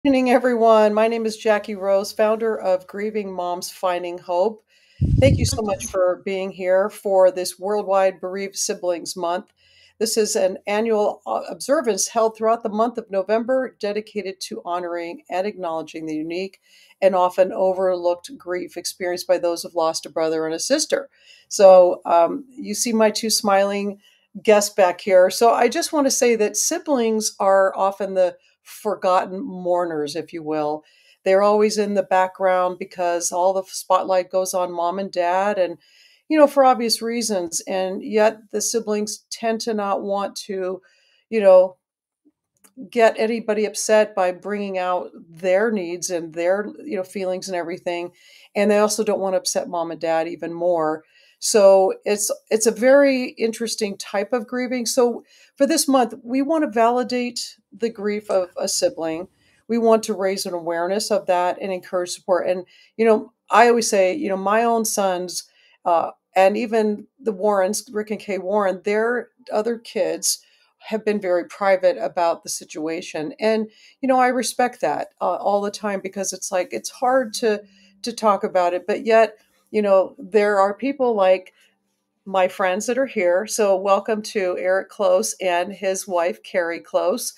Evening, everyone. My name is Jackie Rose, founder of Grieving Moms Finding Hope. Thank you so much for being here for this Worldwide Bereaved Siblings Month. This is an annual observance held throughout the month of November dedicated to honoring and acknowledging the unique and often overlooked grief experienced by those who've lost a brother and a sister. So you see my two smiling guests back here. So I just want to say that siblings are often the forgotten mourners, if you will. They're always in the background because all the spotlight goes on mom and dad, and for obvious reasons. And yet the siblings tend to not want to, you know, get anybody upset by bringing out their needs and their feelings and everything, and they also don't want to upset mom and dad even more. So it's a very interesting type of grieving. So for this month we want to validate the grief of a sibling. We want to raise an awareness of that and encourage support. And I always say, my own sons, and even the Warrens, Rick and Kay Warren, their other kids have been very private about the situation. And I respect that all the time, because it's like it's hard to talk about it, but yet there are people like my friends that are here. So welcome to Eric Close and his wife Carrie Close.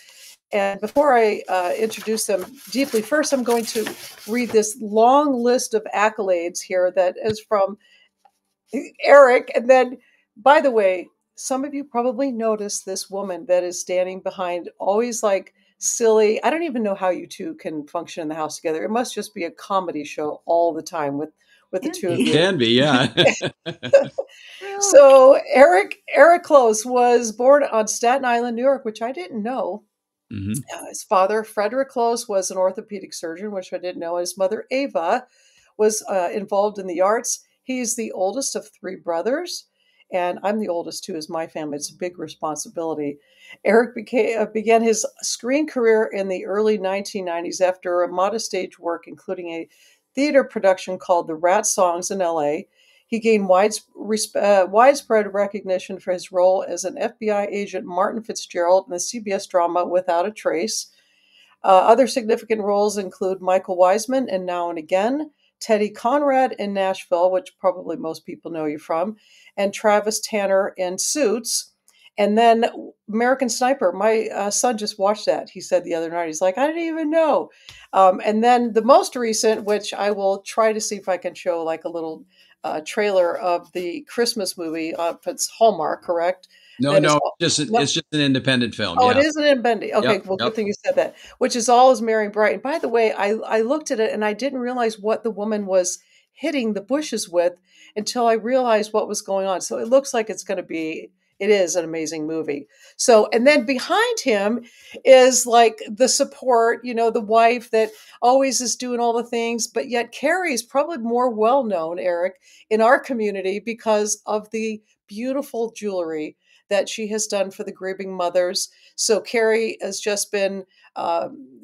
And before I introduce them deeply, first I'm going to read this long list of accolades here that is from Eric. And then, by the way, some of you probably noticed this woman that is standing behind, always like silly. I don't even know how you two can function in the house together. It must just be a comedy show all the time with the two of you. Can be, yeah. So Eric Close was born on Staten Island, New York, which I didn't know. His father, Frederick Close, was an orthopedic surgeon, which I didn't know. His mother, Ava, was involved in the arts. He's the oldest of three brothers, and I'm the oldest too, as my family. It's a big responsibility. Eric began his screen career in the early 1990s after a modest stage work, including a theater production called The Rat Songs in LA. He gained widespread recognition for his role as an FBI agent Martin Fitzgerald in the CBS drama Without a Trace. Other significant roles include Michael Wiseman in Now and Again, Teddy Conrad in Nashville, which probably most people know you from, and Travis Tanner in Suits. And then American Sniper. My son just watched that. He said the other night, he's like, I didn't even know. And then the most recent, which I will try to see if I can show like a little trailer of the Christmas movie. If it's Hallmark, correct? No, That is no, all, it's just an independent film. oh, it Yeah. is an independent. Okay, Yep. well, good Yep. thing you said that. Which is all is Mary Bright. And by the way, I looked at it and I didn't realize what the woman was hitting the bushes with until I realized what was going on. So it looks like it's going to be. It is an amazing movie. So, and then behind him is like the support, the wife that always is doing all the things, but yet Carrie is probably more well known, Eric, in our community because of the beautiful jewelry that she has done for the grieving mothers. So Carrie has just been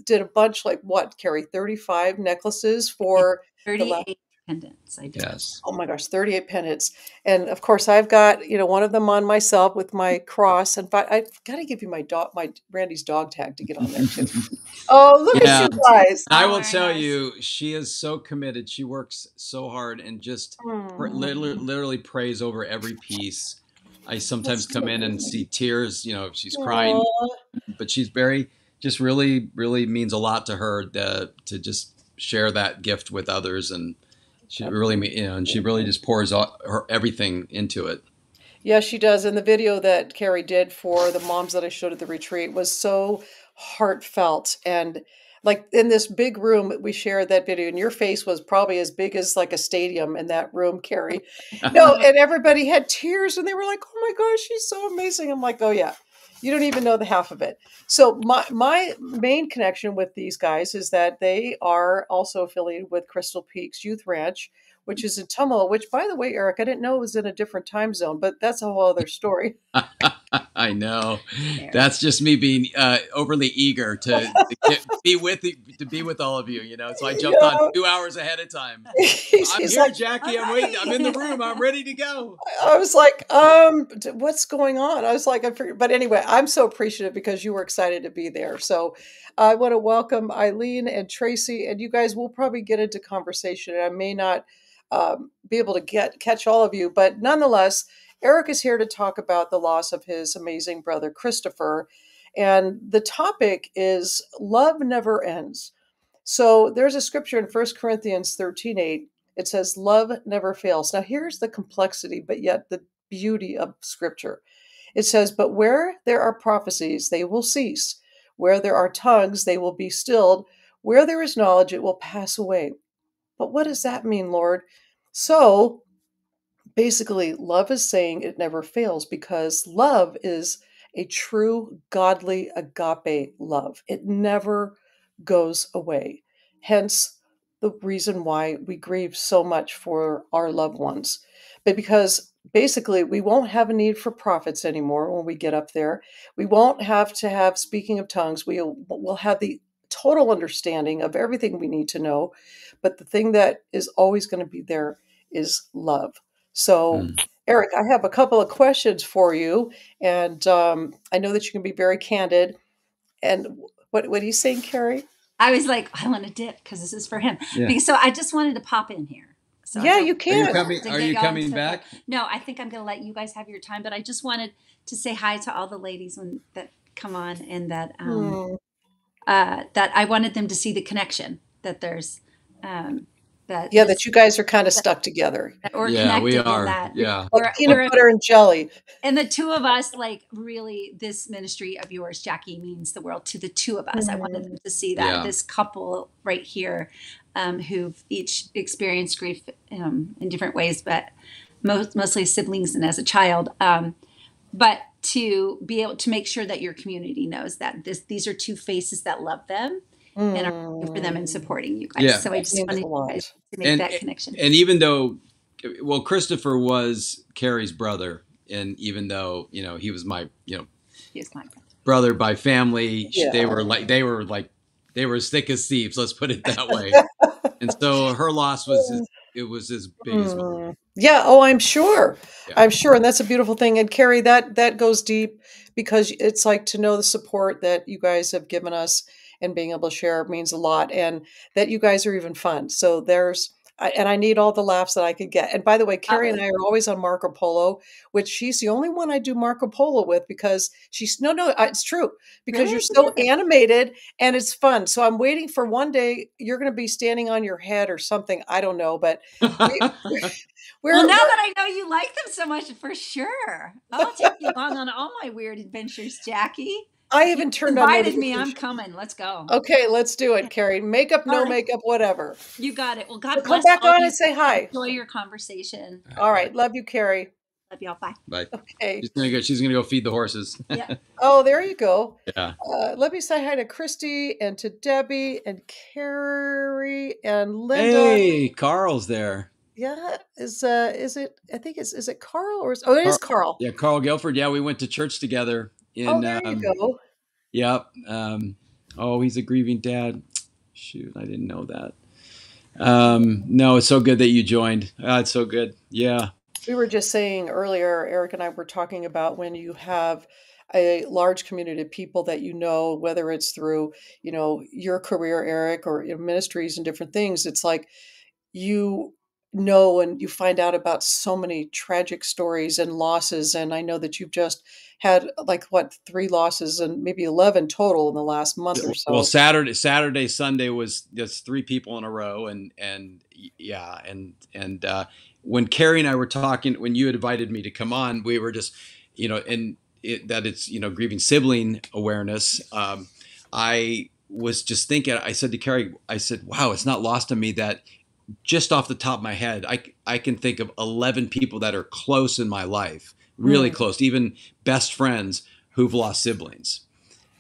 did a bunch, like what, Carrie, 35 necklaces for the last. 38 pendants I did. Yes. Oh my gosh, 38 pendants. And of course I've got, one of them on myself with my cross. In fact, I've got to give you my Randy's dog tag to get on there too. Oh, look at Yeah. you guys. I Oh, will very tell nice. you, she is so committed. She works so hard and just Hmm. literally prays over every piece. I sometimes That's so come in and see nice. tears, she's crying, Aw. but she's very, just really, really means a lot to her to just share that gift with others. And she really, and she really just pours her everything into it. Yeah, she does. And the video that Carrie did for the moms that I showed at the retreat was so heartfelt. And like in this big room, we shared that video, and your face was probably as big as like a stadium in that room, Carrie. No, Oh, and everybody had tears and they were like, oh my gosh, she's so amazing. I'm like, oh yeah, you don't even know the half of it. So my main connection with these guys is that they are also affiliated with Crystal Peaks Youth Ranch, which is in Tumalo, which, by the way, Eric, I didn't know it was in a different time zone, but that's a whole other story. I know. there. That's just me being overly eager to be with all of you. So I jumped on Yeah. 2 hours ahead of time. I'm He's here, like, Jackie. All I'm waiting. I'm in the right. room. I'm ready to go. I was like, what's going on? I was like, I figured, but anyway, I'm so appreciative because you were excited to be there. So, I want to welcome Eileen and Tracy, and you guys will probably get into conversation. And I may not be able to catch all of you, but nonetheless, Eric is here to talk about the loss of his amazing brother Christopher, and the topic is love never ends. So there's a scripture in 1 Corinthians 13:8. It says, "Love never fails." Now here's the complexity, but yet the beauty of scripture. It says, "But where there are prophecies, they will cease. Where there are tongues, they will be stilled. Where there is knowledge, it will pass away." But what does that mean, Lord? So basically, love is saying it never fails because love is a true godly agape love. It never goes away. Hence, the reason why we grieve so much for our loved ones. But because basically, we won't have a need for prophets anymore when we get up there. We won't have to have speaking of tongues. We'll have the total understanding of everything we need to know. But the thing that is always going to be there is love. So, Mm. Eric, I have a couple of questions for you, and I know that you can be very candid. And what are you saying, Carrie? I was like, I want to dip because this is for him. Yeah. Because so I just wanted to pop in here. So I Yeah, don't you Are you can. coming? to Are get you going coming so far. back? No, I think I'm going to let you guys have your time. But I just wanted to say hi to all the ladies that come on, and Hmm. that I wanted them to see the connection that there's um, that Yeah, that this you guys are kind of that, stuck together, that we're Yeah, we connected in are. that Yeah. like peanut we're butter and jelly. and the two of us, like, really, this ministry of yours, Jackie, means the world to the two of us. I wanted Hmm. them to see that Yeah. this couple right here, who've each experienced grief in different ways, but mostly siblings and as a child. But to be able to make sure that your community knows that these are two faces that love them and are rooting for them and Mm, supporting you guys. Yeah. So I that just means wanted a you guys lot. to make And that connection. and even though, well, Christopher was Carrie's brother, and even though he was my Here's my brother. brother by family, they Yeah. were as thick as thieves. Let's put it that way. And so her loss was as big as mine. Mm. Yeah, oh, I'm sure. Yeah. I'm sure, and that's a beautiful thing. And Carrie, that goes deep because it's like to know the support that you guys have given us and being able to share means a lot, and that you guys are even fun. So and I need all the laughs that I could get. And by the way, Carrie and I are always on Marco Polo, which she's the only one I do Marco Polo with because she's no, no, it's true because you're Really? so animated and it's fun. So I'm waiting for one day you're going to be standing on your head or something. I don't know, but we Well, we're now that I know you like them so much, for sure, I'll take you along on all my weird adventures, Jackie. I If you even turned on invited me, I'm notifications. coming. Let's go. Okay, let's do it, Carrie. Makeup, All no right, makeup, whatever. you got it. Well, So God come bless back all of on you. and say hi. Enjoy your conversation. All All right. Bye. right, love you, Carrie. Love y'all. Bye. Bye. Okay. She's gonna go feed the horses. Yeah. Oh, there you go. Yeah. Let me say hi to Christy and to Debbie and Carrie and Linda. Hey, Carl's there. Yeah, is it? I think is it Carl or it is Carl, Carl. yeah, Carl Guilford. Yeah, we went to church together Oh, in. there you go. Yep. Oh, he's a grieving dad. Shoot, I didn't know that. No, it's so good that you joined. It's so good. Yeah. We were just saying earlier, Eric and I were talking about when you have a large community of people that you know, whether it's through, your career, Eric, or ministries and different things, it's like you know and you find out about so many tragic stories and losses. And I know that you've just had like what, 3 losses and maybe 11 total in the last month or Well, so. Saturday, Sunday was just 3 people in a row, and yeah, and when Carrie and I were talking, when you had invited me to come on, we were just, and that it's grieving sibling awareness. I was just thinking. I said to Carrie, I said, "Wow, it's not lost on me that just off the top of my head, I can think of 11 people that are close in my life, really Mm, close, even best friends who've lost siblings."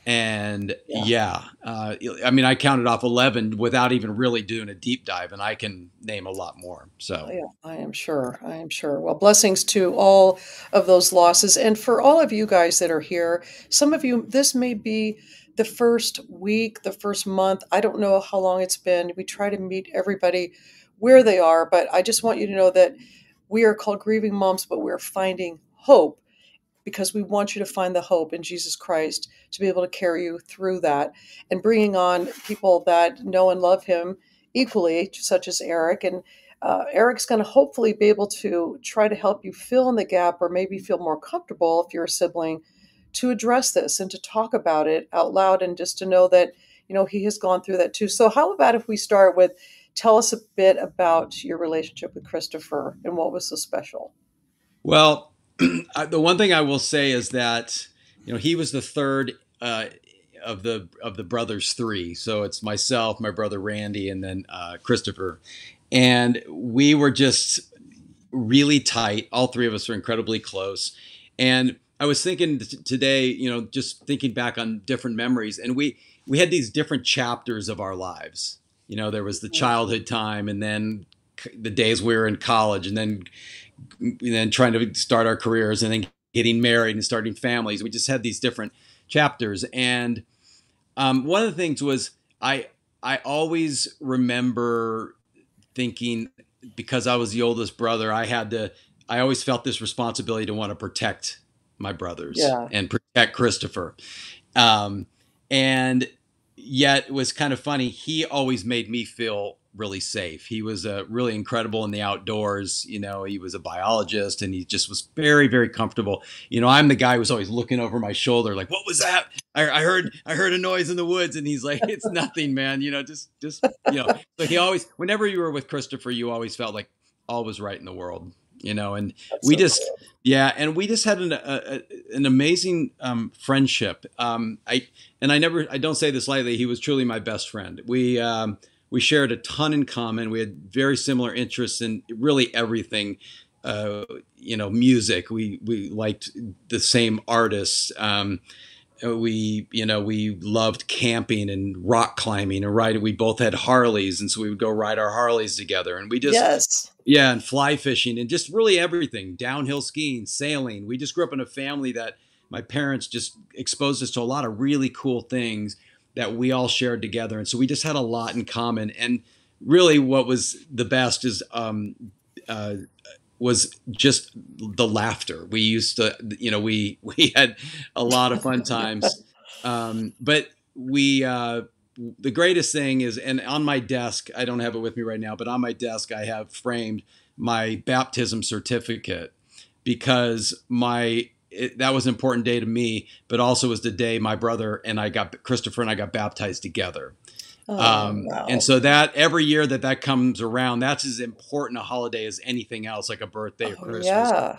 And yeah. yeah, I mean, I counted off 11 without even really doing a deep dive, and I can name a lot more. So, Yeah, I am sure. I am sure. Well, blessings to all of those losses. And for all of you guys that are here, some of you, this may be the first week, the first month. I don't know how long it's been. We try to meet everybody where they are, but I just want you to know that we are called Grieving Moms, but we're finding hope. because we want you to find the hope in Jesus Christ to be able to carry you through that, and bringing on people that know and love him equally, such as Eric. And Eric's going to hopefully be able to try to help you fill in the gap, or maybe feel more comfortable if you're a sibling, to address this and to talk about it out loud, and just to know that, he has gone through that too. So how about if we start with, tell us a bit about your relationship with Christopher and what was so special? Well, the one thing I will say is that he was the third of the brothers three. So it's myself, my brother Randy, and then Christopher, and we were just really tight. All three of us were incredibly close. And I was thinking today, just thinking back on different memories, and we had these different chapters of our lives. There was the childhood time, and then the days we were in college, and then trying to start our careers, and then getting married and starting families. We just had these different chapters. And one of the things was I always remember thinking, because I was the oldest brother, I always felt this responsibility to want to protect my brothers Yeah. and protect Christopher. Um, and yet it was kind of funny. He always made me feel really safe. He was really incredible in the outdoors. He was a biologist, and he just was very, very comfortable. I'm the guy who was always looking over my shoulder, like, what was that? I heard a noise in the woods, and he's like, it's nothing, man. So he always, whenever you were with Christopher, you always felt like all was right in the world. And That's we so just, cool. yeah, and we just had an amazing friendship. I don't say this lightly. He was truly my best friend. We shared a ton in common. We had very similar interests in really everything. Music. We liked the same artists. We loved camping and rock climbing and riding. We both had Harleys, and so we would go ride our Harleys together. And we just, Yes. yeah, and fly fishing, and just really everything, downhill skiing, sailing. We just grew up in a family that my parents just exposed us to a lot of really cool things that we all shared together. And so we just had a lot in common. And really what was the best is uh, was just the laughter. We used to, we had a lot of fun times. But the greatest thing is, and on my desk, I don't have it with me right now, but on my desk, I have framed my baptism certificate, because that was an important day to me, but also was the day my brother and Christopher and I got baptized together. Oh, And wow. so that every year that comes around, that's as important a holiday as anything else, like a birthday or Oh, Christmas. yeah.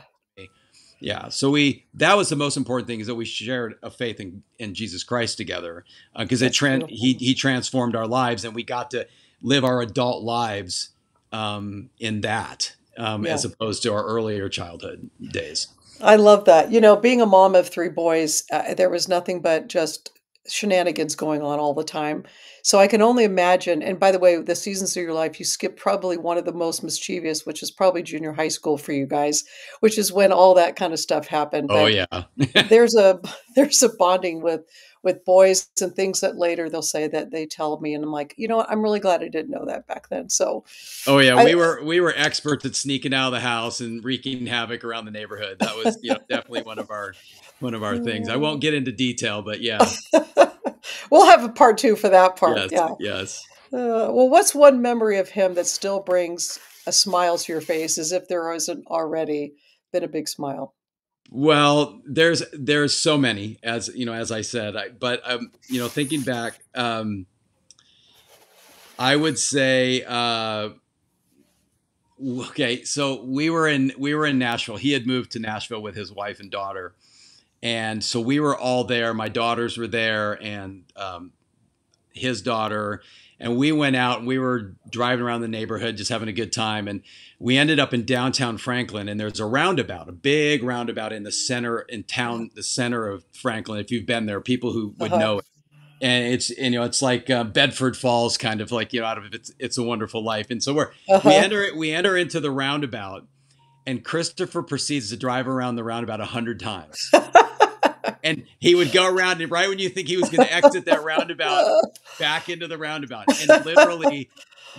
Yeah. So that was the most important thing, is that we shared a faith in Jesus Christ together, because That's beautiful. he transformed our lives, and we got to live our adult lives in that, Yeah. as opposed to our earlier childhood days. I love that. Being a mom of three boys, there was nothing but just shenanigans going on all the time. So I can only imagine. And by the way, the seasons of your life, you skip probably one of the most mischievous, which is probably junior high school for you guys, which is when all that kind of stuff happened. Oh But yeah. there's a there's a bonding with boys, and things that later they'll say that they tell me, and I'm like, what, I'm really glad I didn't know that back then. So Oh yeah, I we were experts at sneaking out of the house and wreaking havoc around the neighborhood. That was, definitely one of our things. I won't get into detail, but yeah. we'll have a part two for that part. Yes, Yeah. yes. Well, what's one memory of him that still brings a smile to your face, as if there hasn't already been a big smile? Well, there's so many, as I said, but thinking back, I would say, okay, so we were in Nashville. He had moved to Nashville with his wife and daughter, and so we were all there. My daughters were there, and his daughter, and we went out and we were driving around the neighborhood just having a good time, and we ended up in downtown Franklin, and there's a big roundabout in the center in town, the center of Franklin. If you've been there, people who would Uh-huh. know it. And it's like Bedford Falls, kind of like, out of It's a Wonderful Life. And so Uh-huh. we enter into the roundabout, and Christopher proceeds to drive around the roundabout 100 times. And he would go around, and right when you think he was going to exit that roundabout, back into the roundabout. And literally,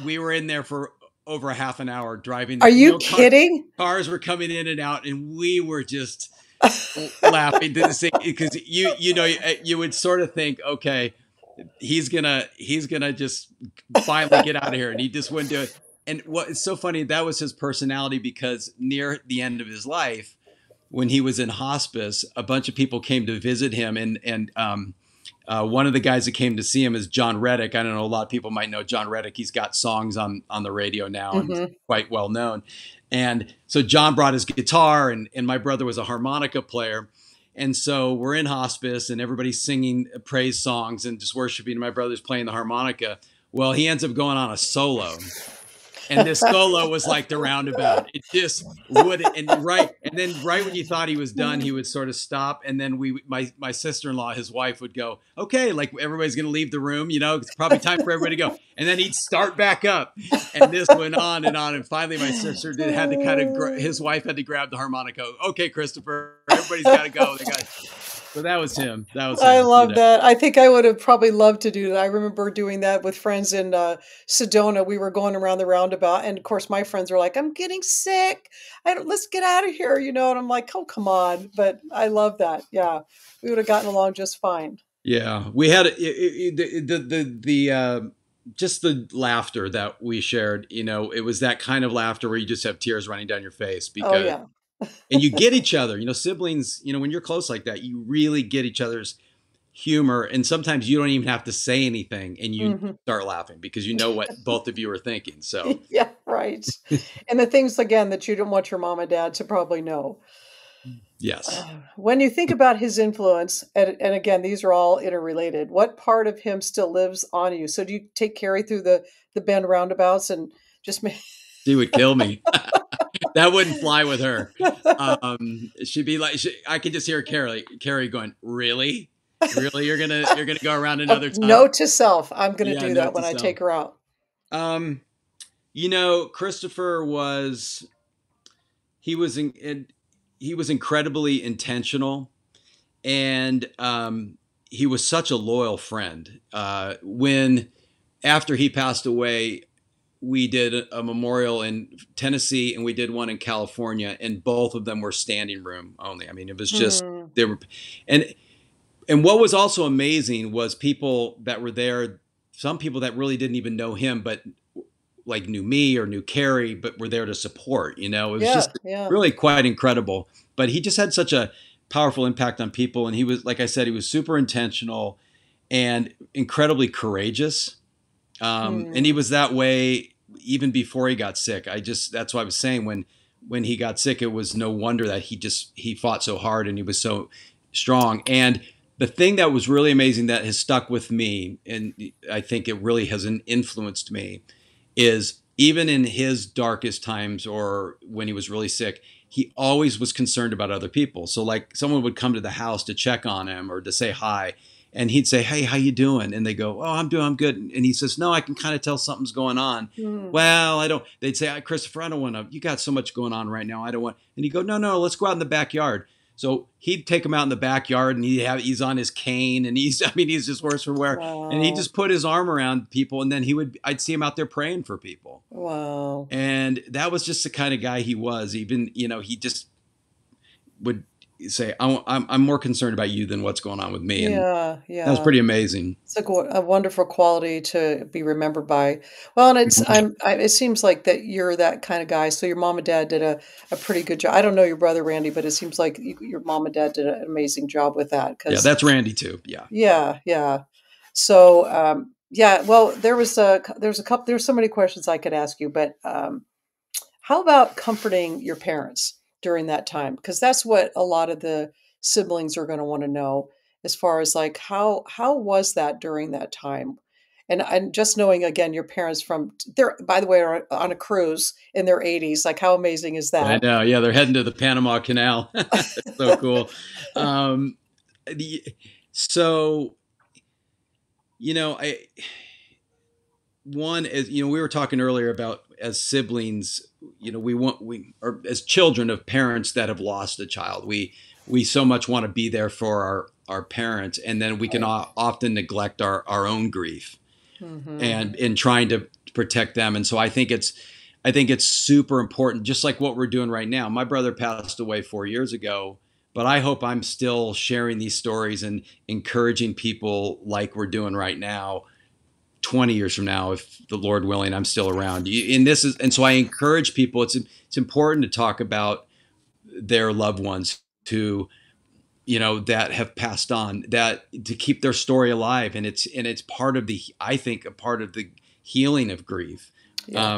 we were in there for over a half an hour driving. Are you kidding? Cars were coming in and out, and we were just laughing to see, because you would sort of think, okay, he's gonna just finally get out of here, and he just wouldn't do it. And what is so funny, that was his personality, because near the end of his life, when he was in hospice, a bunch of people came to visit him, and one of the guys that came to see him is John Reddick. I don't know, a lot of people might know John Reddick. He's got songs on the radio now and Hmm. quite well known. And so John brought his guitar, and my brother was a harmonica player. And so we're in hospice and everybody's singing praise songs and just worshiping. My brother's playing the harmonica. Well, he ends up going on a solo. And this solo was like the roundabout. It just would, and then right when you thought he was done, he would sort of stop, and then my sister-in-law, his wife, would go, okay, like everybody's going to leave the room, it's probably time for everybody to go, and then he'd start back up, and this went on, and finally my sister had to his wife had to grab the harmonica. Okay, Christopher, everybody's got to go. So that was him. I love that. I think I would have probably loved to do that. I remember doing that with friends in Sedona. We were going around the roundabout, and of course, my friends were like, "I'm getting sick. Let's get out of here," And I'm like, "Oh, come on!" But I love that. Yeah, we would have gotten along just fine. Yeah, we had just the laughter that we shared. It was that kind of laughter where you just have tears running down your face, Oh because yeah. and you get each other. Siblings. When you're close like that, you really get each other's humor, and sometimes you don't even have to say anything, and you Hmm. start laughing because you know what both of you are thinking. So Yeah, right. And the things again that you don't want your mom and dad to probably know. yes. When you think about his influence, and again, these are all interrelated, what part of him still lives on you? So do you take Carrie through the Bend roundabouts and just make She would kill me. That wouldn't fly with her. She'd be like, I could just hear Carrie going, "Really, really, you're gonna go around another time?" note to self, I'm going to Yeah, do that note to when I self. take her out. Um, Christopher was he was he was incredibly intentional, and he was such a loyal friend. When after he passed away, we did a memorial in Tennessee and we did one in California, and both of them were standing room only. I mean, it was just Mm, they were, and what was also amazing was people that were there. Some people that really didn't even know him, but like knew me or knew Carrie, but were there to support. It was yeah, just yeah. really quite incredible. But he just had such a powerful impact on people, and he was, like I said, he was super intentional and incredibly courageous. And he Mm, was that way even before he got sick. That's why I was saying, when he got sick, it was no wonder that he fought so hard and he was so strong. And the thing that was really amazing that has stuck with me, and I think it really has influenced me, is even in his darkest times or when he was really sick, he always was concerned about other people. So like someone would come to the house to check on him or to say hi, and he'd say, "Hey, how you doing?" And they go, "Oh, I'm good." And he says, "No, I can kind of tell something's going on." mm. Well, I don't. They'd say, "Christopher, I don't want to. You got so much going on right now. I don't want." And he'd go, "No, no, let's go out in the backyard." So he'd take him out in the backyard, and he's on his cane, and he's just worse for wear. And he Wow. just put his arm around people, and then I'd see him out there praying for people. Wow. And that was just the kind of guy he was. Even, he just would say, I'm more concerned about you than what's going on with me. And Yeah, that was yeah. pretty amazing. It's a wonderful quality to be remembered by. Well, and it seems like that you're that kind of guy. So your mom and dad did a pretty good job. I don't know your brother Randy, but it seems like your mom and dad did an amazing job with that. Yeah, Because that's Randy too. Yeah. yeah, yeah. So yeah. Well, there's a couple. There's so many questions I could ask you, but how about comforting your parents during that time? Because that's what a lot of the siblings are going to want to know, as far as like how was that during that time? And just knowing again your parents from they're by the way are on a cruise in their 80s, like how amazing is I that? know. Yeah, they're heading to the Panama Canal. That's so cool. Um, the, so I one is we were talking earlier about as siblings, we or as children of parents that have lost a child, we so much want to be there for our parents, and then we can Right. often neglect our own grief Hmm. and in trying to protect them. And so I think it's super important, just like what we're doing right now. My brother passed away 4 years ago. but I hope I'm still sharing these stories and encouraging people like we're doing right now 20 years from now, if the Lord willing, I'm still around. And so I encourage people. It's important to talk about their loved ones who, that have passed on, that to keep their story alive. And it's part of the, I think, a part of the healing of grief. Yeah.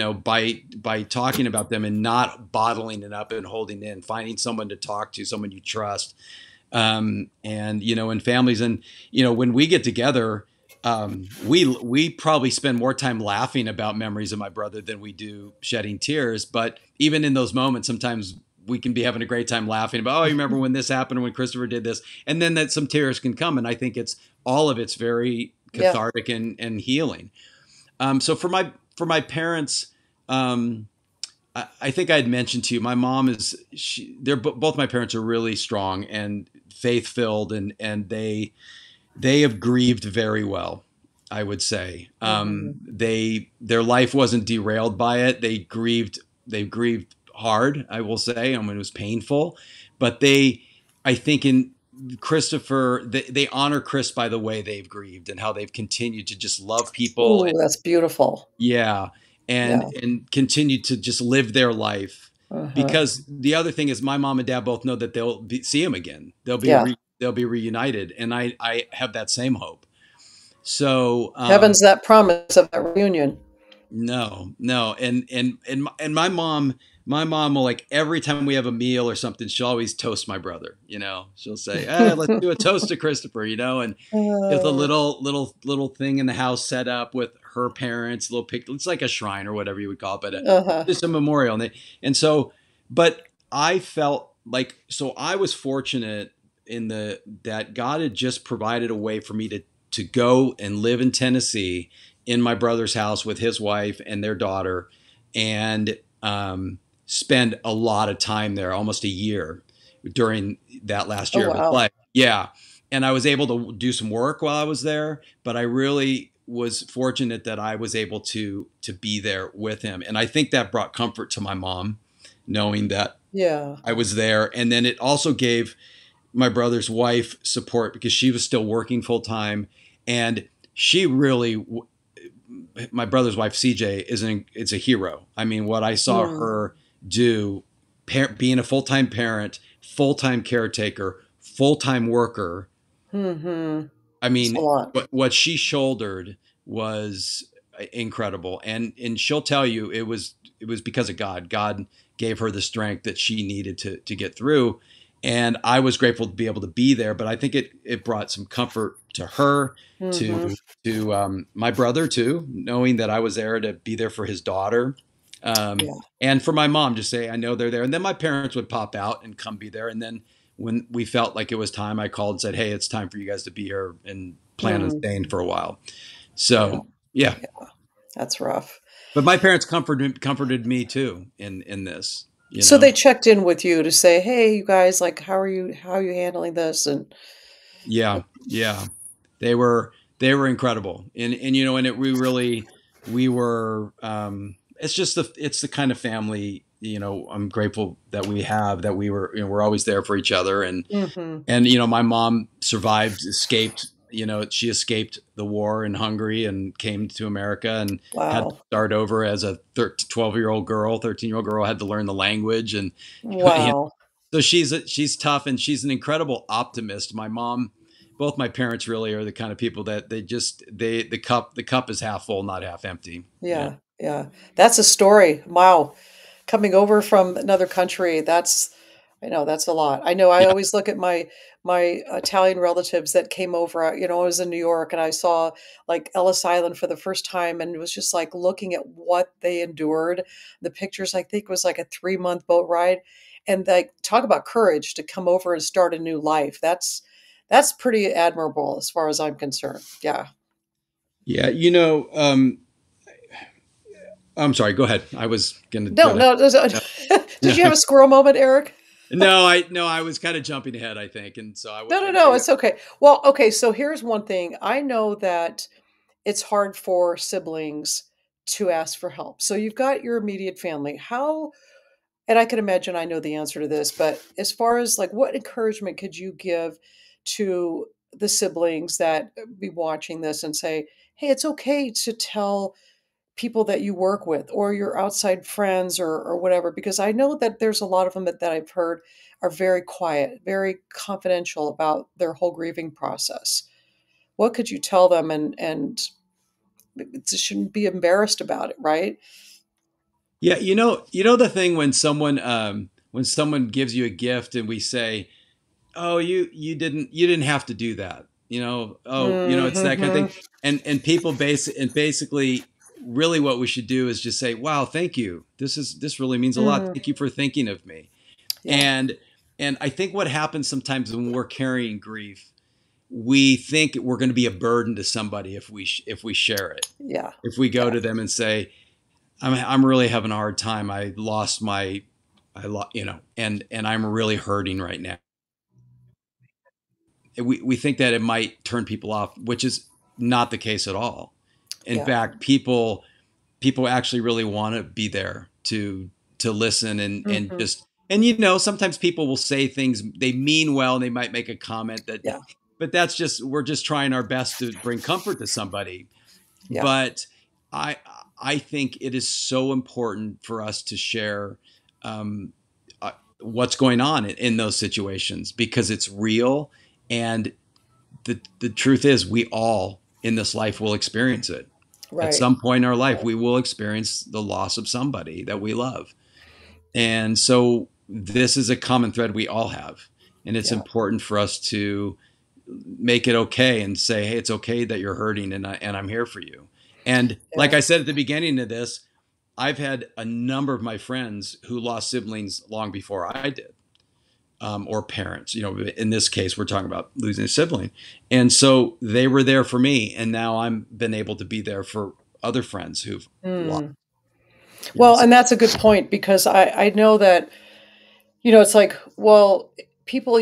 By talking about them and not bottling it up and holding in, finding someone to talk to, someone you trust, and in families. And when we get together, we probably spend more time laughing about memories of my brother than we do shedding tears. But even in those moments, sometimes we can be having a great time laughing about, oh, you remember when this happened, when Christopher did this, and then that some tears can come. And I think it's very Yeah. cathartic and healing. So for my parents, I think I had mentioned to you, my mom they're both my parents are really strong and faith filled, and they have grieved very well, I would say. Hmm. Their life wasn't derailed by it. They grieved hard, I will say. I mean, it was painful, but I think in Christopher, they honor Chris by the way they've grieved and how they've continued to just love people. Ooh, that's beautiful. Yeah, and Yeah. and continue to just live their life. Uh-huh. Because the other thing is, my mom and dad both know that see him again. Yeah. They'll be reunited, and I have that same hope. So Heaven's that promise of that reunion. no, no, and my mom will, like, every time we have a meal or something, she'll always toast my brother. She'll say, let's do a toast to Christopher. And there's a Uh, little thing in the house set up with her parents, little pic. It's like a shrine or whatever you would call it, but uh-huh. just a memorial. And so, but I felt like, so I was fortunate in that God had just provided a way for me to go and live in Tennessee in my brother's house with his wife and their daughter, and spend a lot of time there, almost a year during that last Oh, year of his wow. life. Yeah, and I was able to do some work while I was there, but I really was fortunate that I was able to be there with him. And I think that brought comfort to my mom, knowing that Yeah. I was there. And then it also gave my brother's wife support because she was still working full time. And she really, my brother's wife, CJ, it's a hero. I mean, what I saw Hmm. her do, being a full time parent, full time caretaker, full time worker. Hmm. I It's a mean, lot. what she shouldered was incredible, and she'll tell you it was because of God. God gave her the strength that she needed to get through, and I was grateful to be able to be there. But I think it brought some comfort to her, Hmm. to my brother too, knowing that I was there to be there for his daughter. Um, Yeah. and for my mom, just say, I know they're there. And then my parents would pop out and come be there. And then when we felt like it was time, I called and said, hey, it's time for you guys to be here and plan on Hmm. staying for a while. Yeah. So, yeah. Yeah. That's rough. But my parents comforted me too in this, you So know? they checked in with you to say, "Hey, you guys, like, how are you handling this?" And Yeah. Yeah. They were, they were incredible. And it, we were, it's the kind of family, I'm grateful that we have, that we're always there for each other. And, hmm. And my mom survived, escaped. She escaped the war in Hungary and came to America and had to Wow. start over as a 12-year-old girl, 13-year-old girl, had to learn the language. And you know, Wow. so she's tough, and she's an incredible optimist. My mom, both my parents really are the kind of people that the cup is half full, not half empty. Yeah. Yeah. Yeah. That's a story. Wow. Coming over from another country, I know that's a lot. I know I Yeah. always look at my Italian relatives that came over. I was in New York and I saw like Ellis Island for the first time and it was just like looking at what they endured. The pictures I think was like a 3-month boat ride. And like talk about courage to come over and start a new life. That's pretty admirable as far as I'm concerned. Yeah. Yeah. I'm sorry. Go ahead. I was gonna go No, ahead. no. Did you have a squirrel moment, Eric? No, I was kind of jumping ahead, I think, and so No, no, I know no, you. it's okay. Well, okay, so here's one thing. I know that it's hard for siblings to ask for help. So you've got your immediate family. How And I can imagine I know the answer to this, but as far as like what encouragement could you give to the siblings that be watching this and say, hey, it's okay to tell people that you work with or your outside friends or whatever? Because I know that there's a lot of them that I've heard are very quiet, very confidential about their whole grieving process. What could you tell them and shouldn't be embarrassed about it, right? Yeah, the thing when someone gives you a gift and we say, "Oh, you didn't have to do that." Oh, it's that kind of Hmm. thing. And people basically really what we should do is just say, "Wow, thank you. This really means a lot. Mm, Thank you for thinking of me." yeah, And I think what happens sometimes when we're carrying grief, we think we're going to be a burden to somebody if we share it. yeah, If we go yeah, to them and say, I'm really having a hard time. I lost my, and I'm really hurting right now. We think that it might turn people off, which is not the case at all. In yeah. fact, people actually really want to be there to listen and Hmm. just sometimes people will say things they mean well and they might make a comment that, Yeah, but that's just we're just trying our best to bring comfort to somebody. yeah, But I I think it is so important for us to share um, what's going on in those situations because it's real, and the truth is we all in this life will experience it. At right. some point in our life, we will experience the loss of somebody that we love, and so this is a common thread we all have, and it's Yeah, important for us to make it okay and say, hey, it's okay that you're hurting, and I'm here for you. And like yeah. I said at the beginning of this, I've had a number of my friends who lost siblings long before I did, or parents. In this case, we're talking about losing a sibling, and so they were there for me, and now I'm been able to be there for other friends who've lost. Mm. Well, Yes. and that's a good point because I know that, it's like, well, people,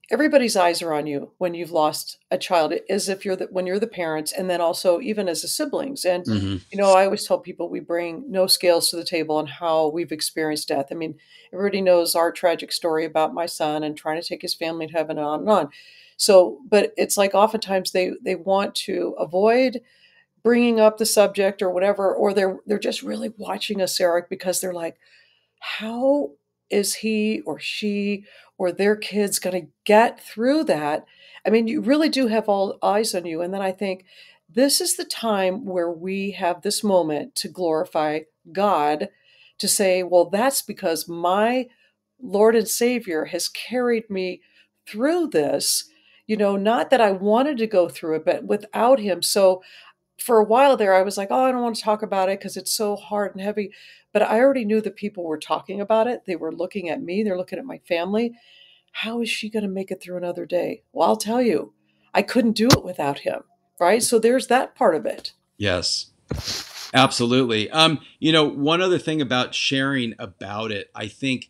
everybody's eyes are on you when you've lost a child, as if when you're the parents, and then also even as the siblings. And, Hmm. I always tell people we bring no scales to the table on how we've experienced death. I mean, everybody knows our tragic story about my son and trying to take his family to heaven and on and on. So, but it's like oftentimes they want to avoid bringing up the subject or whatever, or they're just really watching us, Eric, because they're like, how is he or she or their kids going to get through that? I mean, you really do have all eyes on you. And then I think this is the time where we have this moment to glorify God, to say, well, that's because my Lord and Savior has carried me through this. Not that I wanted to go through it, but without him. So for a while there, I was like, oh, I don't want to talk about it because it's so hard and heavy. But I already knew that people were talking about it. They were looking at me, they're looking at my family. How is she going to make it through another day? Well, I'll tell you, I couldn't do it without him. Right. So there's that part of it. Yes. Absolutely. One other thing about sharing about it, I think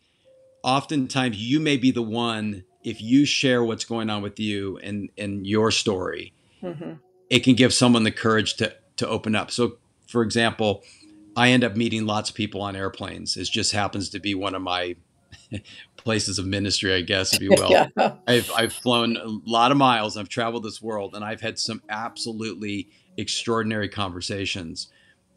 oftentimes you may be the one, if you share what's going on with you and your story, Hmm. it can give someone the courage to open up. So, for example, I end up meeting lots of people on airplanes. It just happens to be one of my places of ministry, I guess, if you will. Yeah. I've flown a lot of miles. I've traveled this world, and I've had some absolutely extraordinary conversations.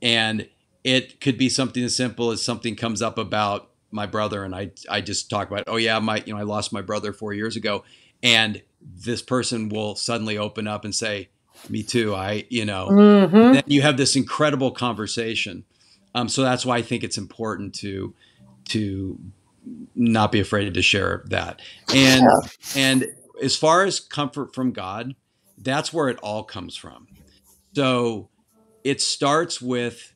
And it could be something as simple as something comes up about my brother, and I just talk about, oh yeah, I lost my brother 4 years ago, and this person will suddenly open up and say, me too. Then Hmm. you have this incredible conversation. So that's why I think it's important to not be afraid to share that. And Yeah. and as far as comfort from God, that's where it all comes from. So it starts with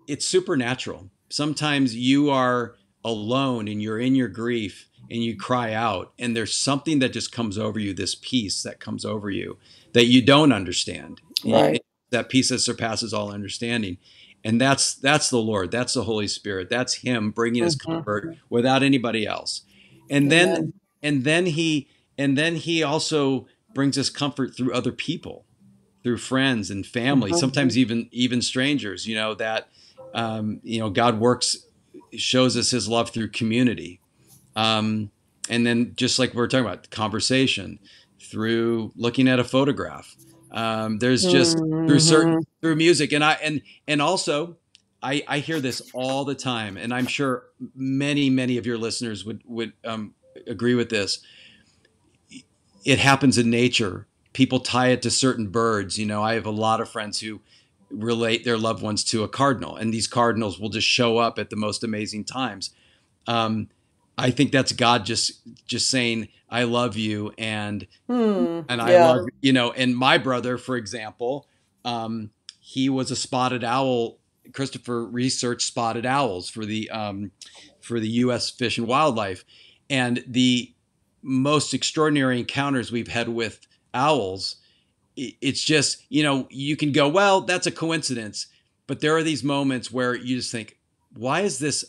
it's supernatural. Sometimes you are alone and you're in your grief and you cry out and there's something that just comes over you, this peace that comes over you that you don't understand. Right. That peace that surpasses all understanding. And that's the Lord, that's the Holy Spirit, that's him bringing us Hmm. comfort without anybody else. And then Amen. and then he also brings us comfort through other people, through friends and family, Hmm. sometimes even strangers. That God works shows us his love through community. Um, and then just like we are talking about conversation, through looking at a photograph, there's just through certain Hmm. through music. And also I hear this all the time, and I'm sure many of your listeners would agree with this. It happens in nature. People tie it to certain birds. I have a lot of friends who relate their loved ones to a cardinal, and these cardinals will just show up at the most amazing times. um, I think that's God just saying, "I love you," Hmm. and I Yeah. love And my brother, for example, um, he was a spotted owl. Christopher researched spotted owls for the U.S. Fish and Wildlife, and the most extraordinary encounters we've had with owls. It's just you can go, well, that's a coincidence, but there are these moments where you just think, why is this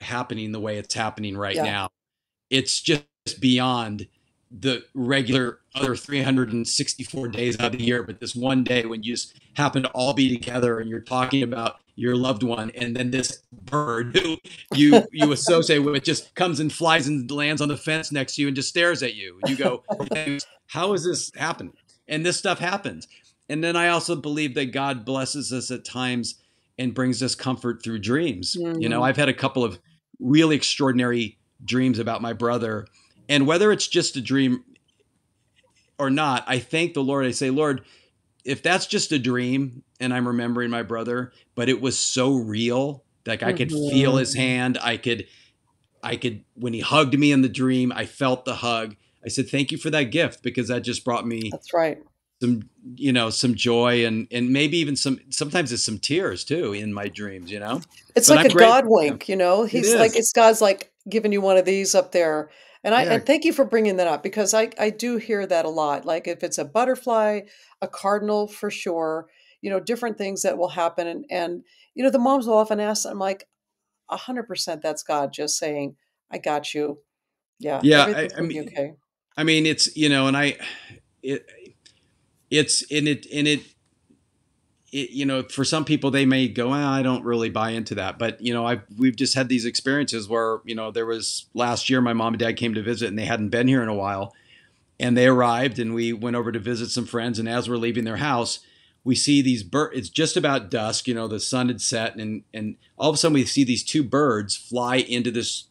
happening the way it's happening right Yeah. now? It's just beyond the regular other 364 days out of the year, but this one day when you just happen to all be together and you're talking about your loved one, and then this bird who you associate with just comes and flies and lands on the fence next to you and just stares at you, and you go, how is this happening? And this stuff happens. And then I also believe that God blesses us at times and brings us comfort through dreams. Hmm. I've had a couple of really extraordinary dreams about my brother. And whether it's just a dream or not, I thank the Lord. I say, Lord, if that's just a dream and I'm remembering my brother, but it was so real, like I could feel Hmm. his hand. I could, when he hugged me in the dream, I felt the hug. I said, thank you for that gift, because that just brought me That's right. some, some joy, and maybe even sometimes it's some tears too in my dreams. It's But like I'm a God grateful. Yeah, wink, you know? it He's like, is. it's God's like giving you one of these up there. Yeah. And thank you for bringing that up because I do hear that a lot. Like if it's a butterfly, a cardinal for sure, different things that will happen. And the moms will often ask, I'm like, 100% that's God just saying, I got you. Yeah, Yeah. I, everything's I gonna be mean, okay. I mean, it's, and it, it's in it, for some people, they may go, I don't really buy into that. But, we've just had these experiences where, there was last year, my mom and dad came to visit and they hadn't been here in a while, and they arrived and we went over to visit some friends. And as we're leaving their house, we see these birds. It's just about dusk, the sun had set, and all of a sudden we see these two birds fly into this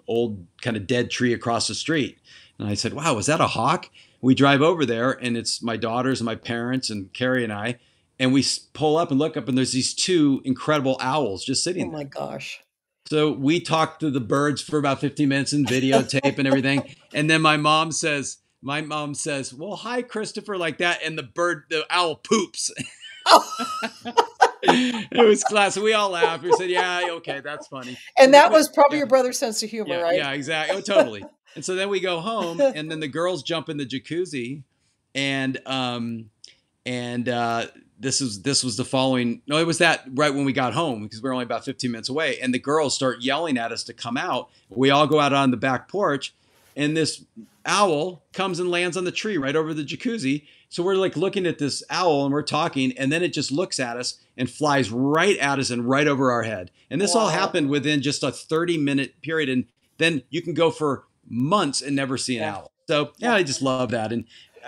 old kind of dead tree across the street. And I said, wow, is that a hawk? We drive over there, and it's my daughters and my parents and Carrie and I. And we pull up and look up, and there's these two incredible owls just Oh sitting there. my gosh. So we talked to the birds for about 15 minutes and videotape and everything. And then my mom says, well, hi, Christopher, like that. And the owl poops. It was classic. We all laughed. We said, yeah, okay, that's funny. So And then that was probably yeah, your brother's sense of humor, yeah, right? yeah, exactly. Oh, totally. And so then we go home, and then the girls jump in the jacuzzi, and this was the following. No, it was that right when we got home, because we were only about 15 minutes away, and the girls start yelling at us to come out. We all go out on the back porch, and this owl comes and lands on the tree right over the jacuzzi. So we're like looking at this owl and we're talking, and then it just looks at us and flies right at us and right over our head. And this all Wow. happened within just a 30-minute period. And then you can go for months and never see an Yeah. owl. So yeah, Yeah. I just love that. And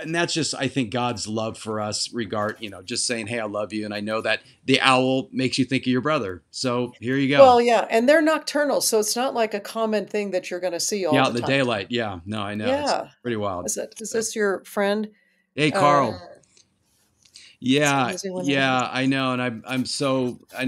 that's just, I think, God's love for us, just saying, hey, I love you. And I know that the owl makes you think of your brother. So here you go. Well, yeah, and they're nocturnal, so it's not like a common thing that you're gonna see all Yeah, out the in the time. daylight. Yeah, no, I know. It's Yeah. pretty wild. Is So, this your friend? hey, Uh, Carl. it's Yeah, amazing when that happens. yeah, I know. And I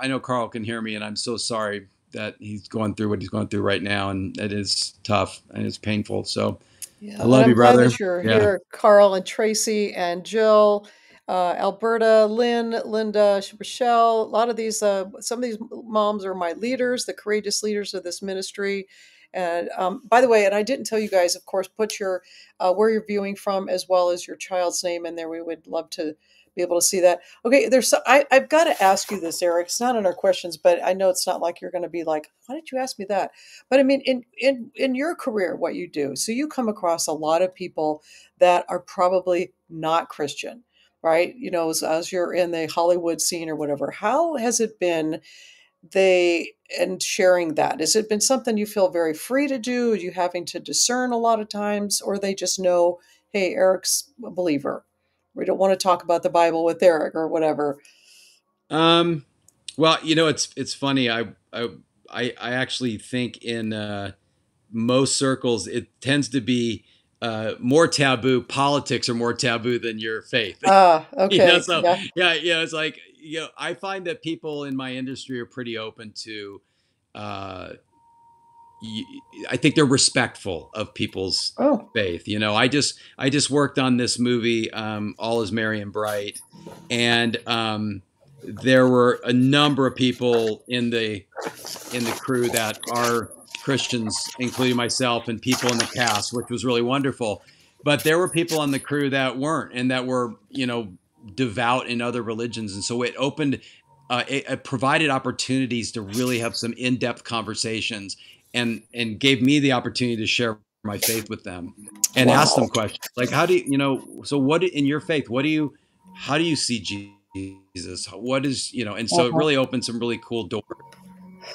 know Carl can hear me, and I'm so sorry that he's going through what he's going through right now. And it is tough and it's painful. So Yeah, I and love I'm you, glad brother. that you're Yeah. here, Carl and Tracy and Jill, Alberta, Lynn, Linda, Rochelle. A lot of these, some of these moms are my leaders, the courageous leaders of this ministry. And by the way, and I didn't tell you guys, of course, put your where you're viewing from as well as your child's name in there. We would love to be able to see that. Okay, I've got to ask you this, Eric. It's not in our questions, but I know it's not like you're going to be like, why did you ask me that? But I mean, in your career, what you do, so you come across a lot of people that are probably not Christian, right? As you're in the Hollywood scene or whatever. How has it been? They and sharing that? Has it been something you feel very free to do? Are you having to discern a lot of times, or they just know, hey, Eric's a believer. We don't want to talk about the Bible with Eric or whatever. Um, well, it's funny. I actually think in most circles it tends to be more taboo. Politics are more taboo than your faith. Ah, okay. So Yeah. yeah, it's like I find that people in my industry are pretty open to. Uh, I think they're respectful of people's Oh. faith. I just worked on this movie, All Is Merry and Bright, and there were a number of people in the crew that are Christians, including myself and people in the cast, which was really wonderful. But there were people on the crew that weren't, and that were devout in other religions, and so it opened. It provided opportunities to really have some in-depth conversations, and gave me the opportunity to share my faith with them and ask Wow. them questions like, how do so what in your faith, how do you see Jesus? What is, and so it Uh-huh. really opened some really cool doors.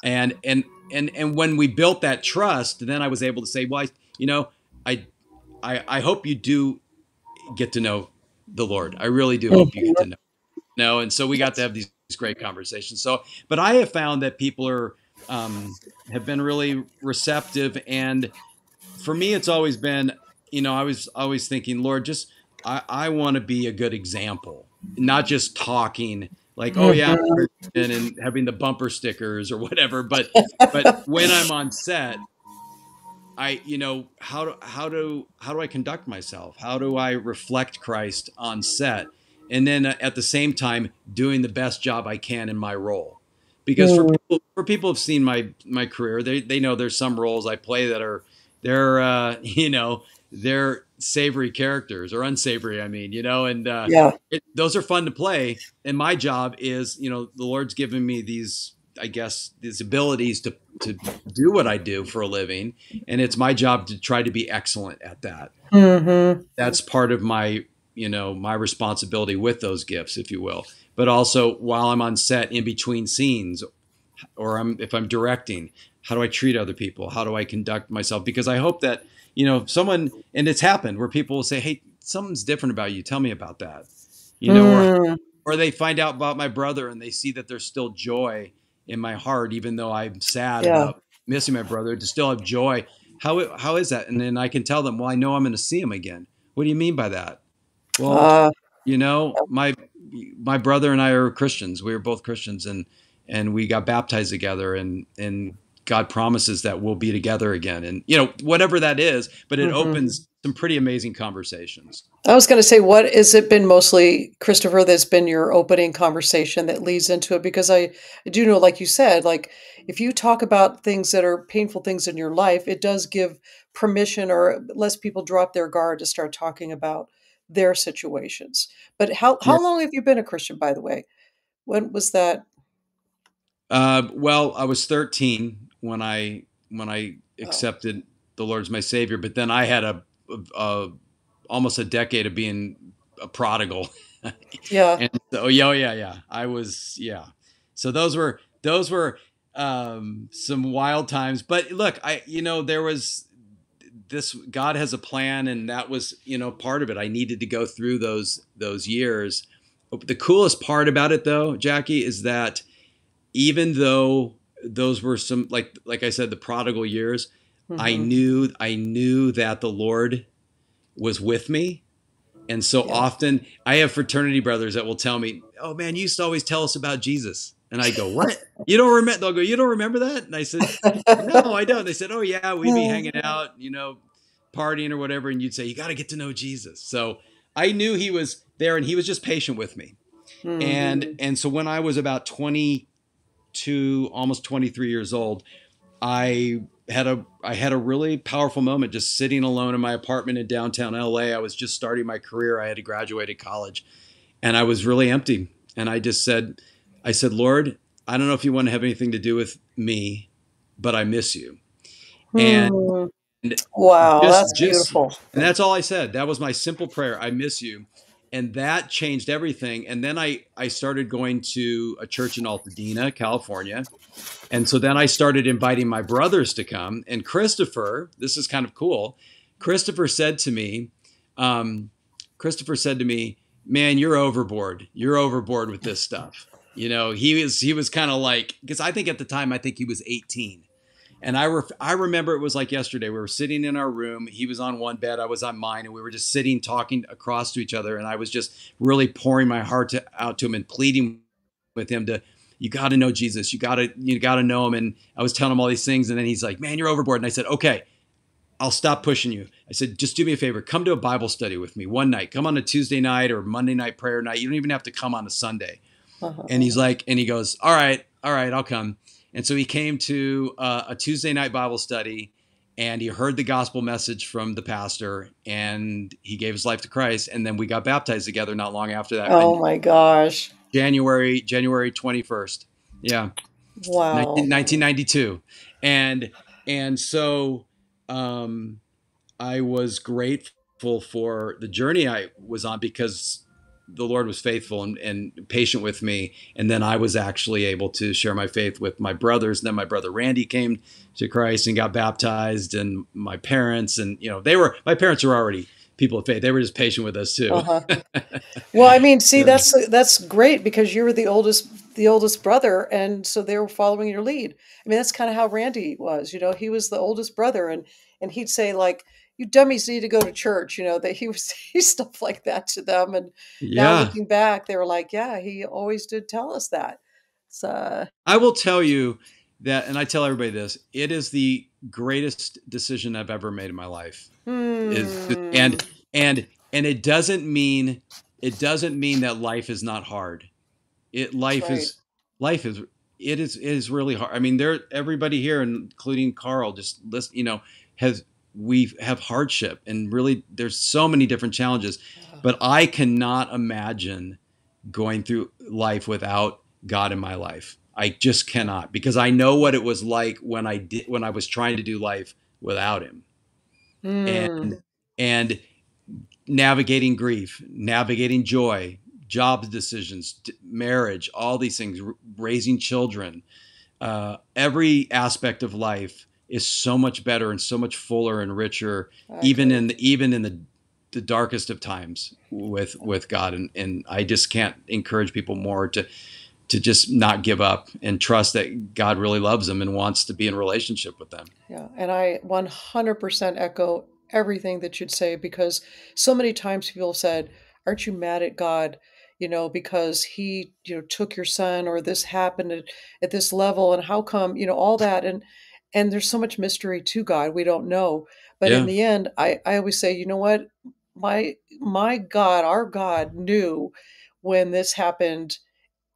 And when we built that trust, then I was able to say, well, I I hope you do get to know the Lord. I really do hope you get to Mhm. know. And so we got to have these great conversations. So, but I have found that people um, have been really receptive. And for me, it's always been, I was always thinking, Lord, just, I want to be a good example, not just talking like, oh yeah, I'm Mhm. a Christian and having the bumper stickers or whatever. But when I'm on set, how do I conduct myself? How do I reflect Christ on set? And then at the same time, doing the best job I can in my role. Because Mm. for people who've seen my career, they know there's some roles I play that are they're they're savory characters or unsavory. I mean, and Yeah. those are fun to play. And my job is, the Lord's given me these, I guess, these abilities to do what I do for a living, and it's my job to try to be excellent at that. Hmm. That's part of my responsibility with those gifts, if you will. But also while I'm on set, in between scenes, or if I'm directing, how do I treat other people? How do I conduct myself? Because I hope that someone, and it's happened where people will say, "Hey, something's different about you. Tell me about that." Or Mm. they find out about my brother and they see that there's still joy in my heart, even though I'm sad Yeah. about missing my brother, to still have joy. How is that? And then I can tell them, well, I know I'm going to see him again. What do you mean by that? Well, Uh, my brother and I are Christians. We were both Christians, and we got baptized together, and God promises that we'll be together again, and whatever that is. But it mhm. opens some pretty amazing conversations. I was going to say, what has it been mostly, Christopher, that's been your opening conversation that leads into it? Because I do know, like you said, like if you talk about things that are painful things in your life, it does give permission or lets people drop their guard to start talking about their situations. But how long have you been a Christian, by the way? When was that? Well, I was 13 when I Oh, accepted the Lord as my Savior, but then I had a almost a decade of being a prodigal, yeah. and so yeah, I was, yeah. So those were some wild times. But look, there was this. God has a plan, and that was part of it. I needed to go through those years. The coolest part about it, though, Jackie, is that even though those were some, like I said, the prodigal years, I Hmm. knew that the Lord was with me. And so Yeah. often I have fraternity brothers that will tell me, "Oh man, you used to always tell us about Jesus." And I go, "What? You don't remember?" They'll go, "You don't remember that?" And I said, "No, I don't." They said, "Oh yeah, we'd be hanging out, partying or whatever." And you'd say, "You got to get to know Jesus." So I knew he was there, and he was just patient with me. Hmm. And so when I was about 22, almost 23 years old, I had a really powerful moment just sitting alone in my apartment in downtown LA. I was just starting my career. I had graduated college, and I was really empty. And I said, Lord, I don't know if you want to have anything to do with me, but I miss you. And Hmm. Wow, that's just beautiful. and that's all I said. That was my simple prayer. I miss you. and that changed everything. And then I started going to a church in Altadena, California. And so then I started inviting my brothers to come. And Christopher, this is kind of cool. Christopher said to me, um, Christopher said to me, "Man, you're overboard. You're overboard with this stuff." He was kind of like, because I think at the time I think he was 18. And I remember it was like yesterday. We were sitting in our room. He was on one bed, I was on mine, and we were just sitting talking across to each other. And I was just really pouring my heart out to him and pleading with him to, you got to know Jesus. You got to know him. And I was telling him all these things. And then he's like, "Man, you're overboard." And I said, "Okay, I'll stop pushing you." I said, "Just do me a favor. Come to a Bible study with me one night. Come on a Tuesday night or Monday night prayer night. You don't even have to come on a Sunday." And he's like, and he goes, "All right, I'll come." And so he came to a Tuesday night Bible study, and he heard the gospel message from the pastor, and he gave his life to Christ. And then we got baptized together not long after that, Oh in my gosh. January 21st. Yeah. Wow. 1992. And so um, I was grateful for the journey I was on, because the Lord was faithful and patient with me. And then I was actually able to share my faith with my brothers. And then my brother Randy came to Christ and got baptized, and my parents, and my parents were already people of faith. They were just patient with us too. Uh-huh. Well, I mean, see, So, that's great because you were the oldest brother, and so they were following your lead. I mean, that's kind of how Randy was. He was the oldest brother, and he'd say like, "You dummies need to go to church." That he was he stuff like that to them. And now yeah, looking back, they were like, "Yeah, he always did tell us that." So, I will tell you that, and I tell everybody this, it is the greatest decision I've ever made in my life. Is hmm, and it doesn't mean that life is not hard. It that's right. life is it is really hard. I mean, everybody here, including Carl, just listen, has we have hardship, and really there's so many different challenges. Yeah. But I cannot imagine going through life without God in my life. I just cannot, because I know what it was like when I was trying to do life without him. Hmm. And navigating grief, navigating joy, job decisions, marriage, all these things, raising children, every aspect of life is so much better and so much fuller and richer, I even agree. in the darkest of times with God. And I just can't encourage people more to just not give up and trust that God really loves them and wants to be in relationship with them. Yeah, and I 100% echo everything that you'd say because so many times people said, "Aren't you mad at God, because he, took your son or this happened at this level and how come, all that." And there's so much mystery to God we don't know. But in Yeah, the end, I always say, you know what? My God, our God knew when this happened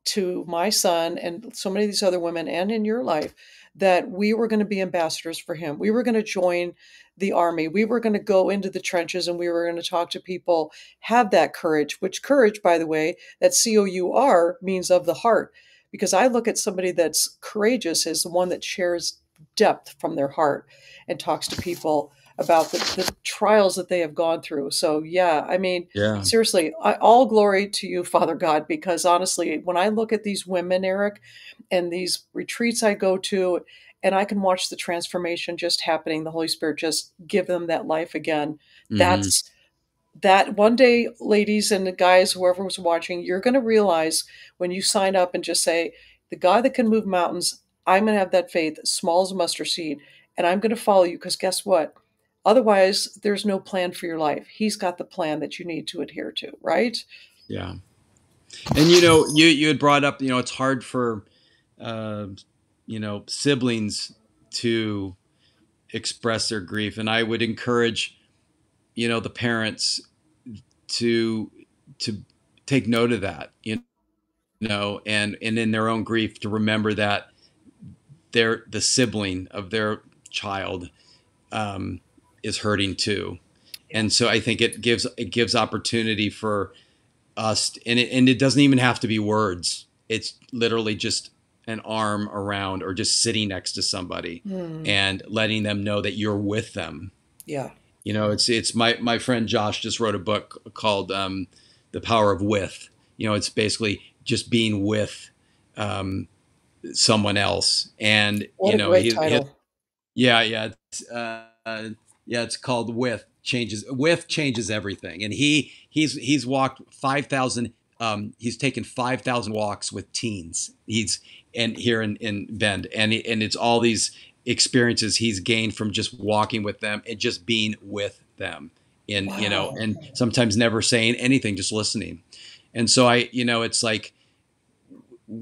to my son and so many of these other women and in your life that we were going to be ambassadors for him. We were going to join the army. We were going to go into the trenches and we were going to talk to people, have that courage, which courage, by the way, that COUR means of the heart. Because I look at somebody that's courageous as the one that shares depth from their heart and talks to people about the trials that they have gone through. So, yeah, I mean, yeah, seriously, all glory to you, Father God, because honestly, when I look at these women, Eric, and these retreats I go to, and I can watch the transformation just happening, the Holy Spirit just give them that life again. hmm, That's that one day, ladies and the guys, whoever was watching, you're going to realize when you sign up and just say, the God that can move mountains, I'm going to have that faith, small as a mustard seed, and I'm going to follow you because guess what? Otherwise, there's no plan for your life. He's got the plan that you need to adhere to, right? yeah. And you had brought up, it's hard for uh, siblings to express their grief, and I would encourage the parents to to take note of that, and in their own grief to remember that they're the sibling of their child, um, is hurting too. Yeah. And so I think it gives opportunity for us, and it doesn't even have to be words. It's literally just an arm around or just sitting next to somebody Hmm. and letting them know that you're with them. Yeah. It's my friend Josh just wrote a book called the power of with. It's basically just being with um, someone else. And What a great title. yeah, yeah, it's called With changes everything. And he's walked 5,000. He's taken 5,000 walks with teens. He's and here in Bend, and it's all these experiences he's gained from just walking with them and just being with them. And Wow. and sometimes never saying anything, just listening. And so it's like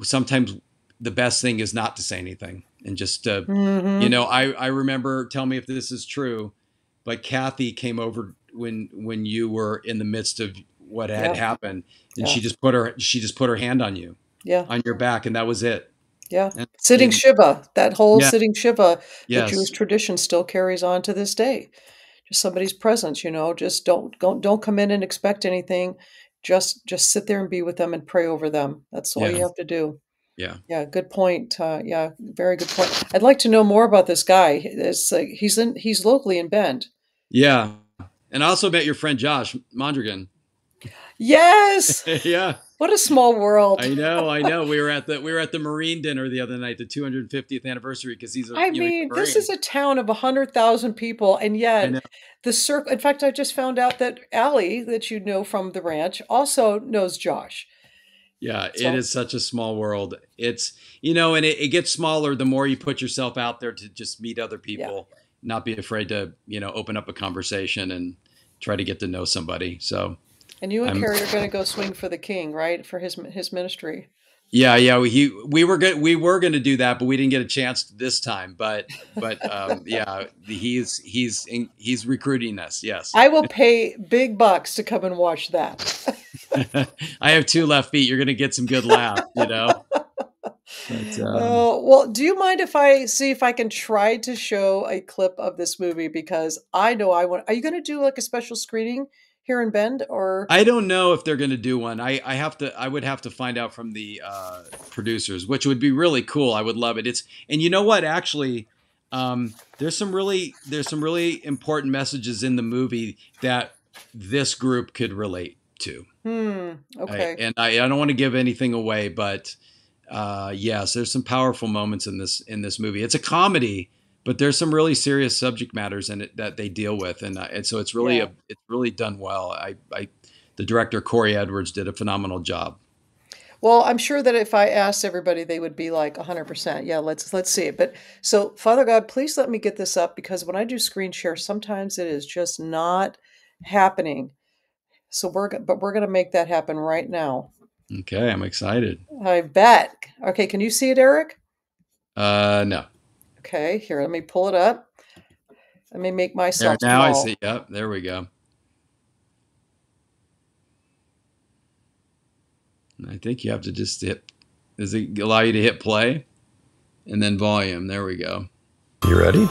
sometimes the best thing is not to say anything and just Hmm. I remember, tell me if this is true, but Kathy came over when you were in the midst of what had Yeah. happened, and Yeah. she just put her hand on you, Yeah. on your back, and that was it. Yeah. And, Sitting and Shiva, that whole yeah, sitting Shiva, the Jewish yes, tradition still carries on to this day. Just somebody's presence, just don't come in and expect anything. Just sit there and be with them and pray over them. That's all yeah, you have to do. yeah, Yeah, good point. Yeah, very good point. I'd like to know more about this guy. It's like he's locally in Bend. yeah. And I also met your friend Josh Mondragon. Yes. Yeah, What a small world. I know. We were at the Marine dinner the other night, the 250th anniversary, because I he's a mean, this Marine. is a town of 100,000 people, and I yet know. the circle. In fact, I just found out that Allie, that you know from the ranch, also knows Josh. Yeah, it So is such a small world. And it gets smaller the more you put yourself out there to just meet other yeah, people, not be afraid to, open up a conversation and try to get to know somebody. So and you and I'm, Carrie are going to go swing for the king, right? For his ministry. yeah, yeah. We were going to do that, but we didn't get a chance this time. But yeah, he's recruiting us. Yes, I will pay big bucks to come and watch that. I have two left feet. You're going to get some good laughs. But Well, do you mind if I see if I can try to show a clip of this movie? Because I know I want. Are you going to do like a special screening here in Bend, or? I don't know if they're going to do one. I would have to find out from the producers, which would be really cool. I would love it. And you know what? Actually, there's some really important messages in the movie that this group could relate to. Okay. I don't want to give anything away, but yes, there's some powerful moments in this movie. It's a comedy, but there's some really serious subject matters in it that they deal with, and so Yeah. it's really done well. The director Corey Edwards did a phenomenal job. Well, I'm sure that if I asked everybody, they would be like 100%. Yeah, let's see it. But so, Father God, please let me get this up because when I do screen share, sometimes it is just not happening. So we're gonna make that happen right now. Okay, I'm excited. I bet. Okay, can you see it, Eric? No, Okay, here, let me pull it up. Let me make there myself now I small. see. Yep, there we go. I think you have to just hit. Does it allow you to hit play and then volume? There we go. You ready?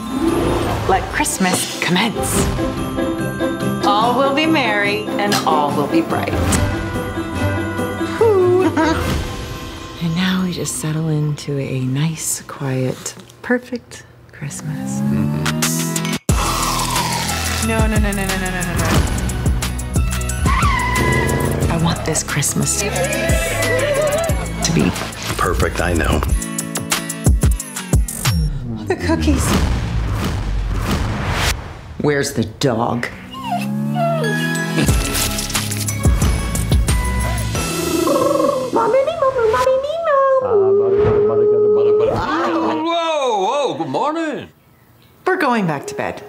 Let Christmas commence. All will be merry and all will be bright. And now we just settle into a nice, quiet, perfect Christmas. No, no, no, no, no, no, no, no, no. I want this Christmas to be Perfect, I know. the cookies. Where's the dog? Whoa, good morning. We're going back to bed.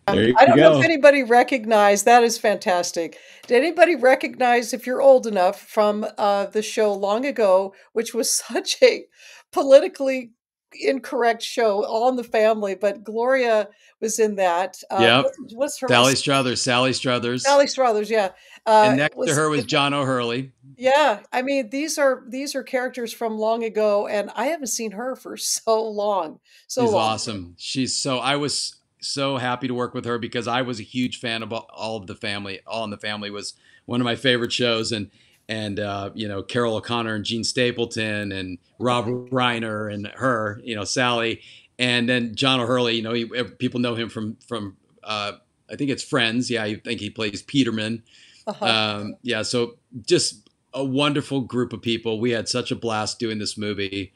There you I don't know if go. anybody recognized that is fantastic. Did anybody recognize, if you're old enough, from the show long ago, which was such a politically incorrect show, All in the Family, but Gloria was in that. Yep. What's her Sally Struthers, Sally Struthers? Yeah, and next to was her was John O'Hurley. yeah. I mean, these are characters from long ago, and I haven't seen her for so long, so She's long. awesome. I was so happy to work with her because I was a huge fan of All of the Family. All in the Family was one of my favorite shows, and Carol O'Connor and Gene Stapleton and Rob Reiner and her, Sally, And then John O'Hurley, people know him from I think it's Friends. Yeah, I think he plays Peterman. Uh-huh. Yeah, so just a wonderful group of people. We had such a blast doing this movie.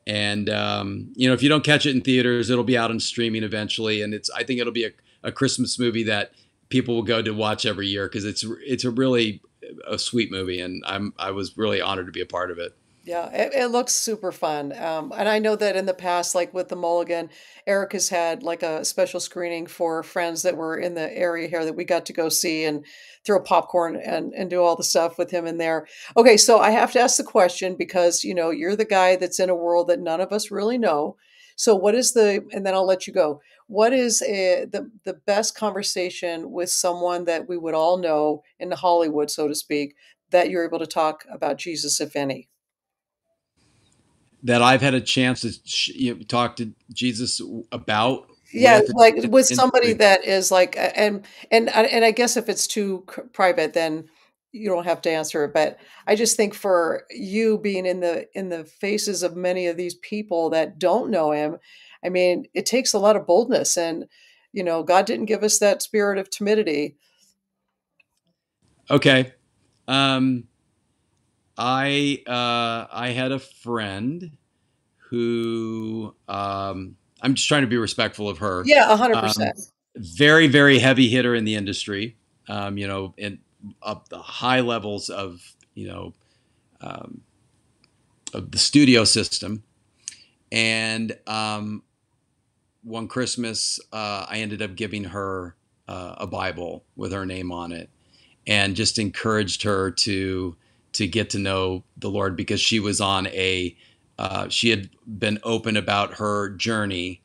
And if you don't catch it in theaters, it'll be out on streaming eventually. And I think it'll be a Christmas movie that people will go to watch every year because it's a really a sweet movie, and I was really honored to be a part of it. Yeah, it looks super fun. And I know that in the past, like with the Mulligan, Eric has had like a special screening for friends that were in the area here that we got to go see and throw popcorn and do all the stuff with him in there. Okay, so I have to ask the question because, you're the guy that's in a world that none of us really know. So what is and then I'll let you go. What is the best conversation with someone that we would all know in Hollywood, so to speak, that you're able to talk about Jesus, if any? That I've had a chance to talk to Jesus about Yeah, with like with in the somebody movie. that is like, and I guess if it's too private, then you don't have to answer it. But I just think for you being in the faces of many of these people that don't know him, I mean, it takes a lot of boldness, and God didn't give us that spirit of timidity. Okay. Um, I had a friend who I'm just trying to be respectful of her. Yeah, 100%. Um, Very, very heavy hitter in the industry. In up the high levels um, of the studio system. And one Christmas, I ended up giving her a Bible with her name on it, and just encouraged her to get to know the Lord because she was on she had been open about her journey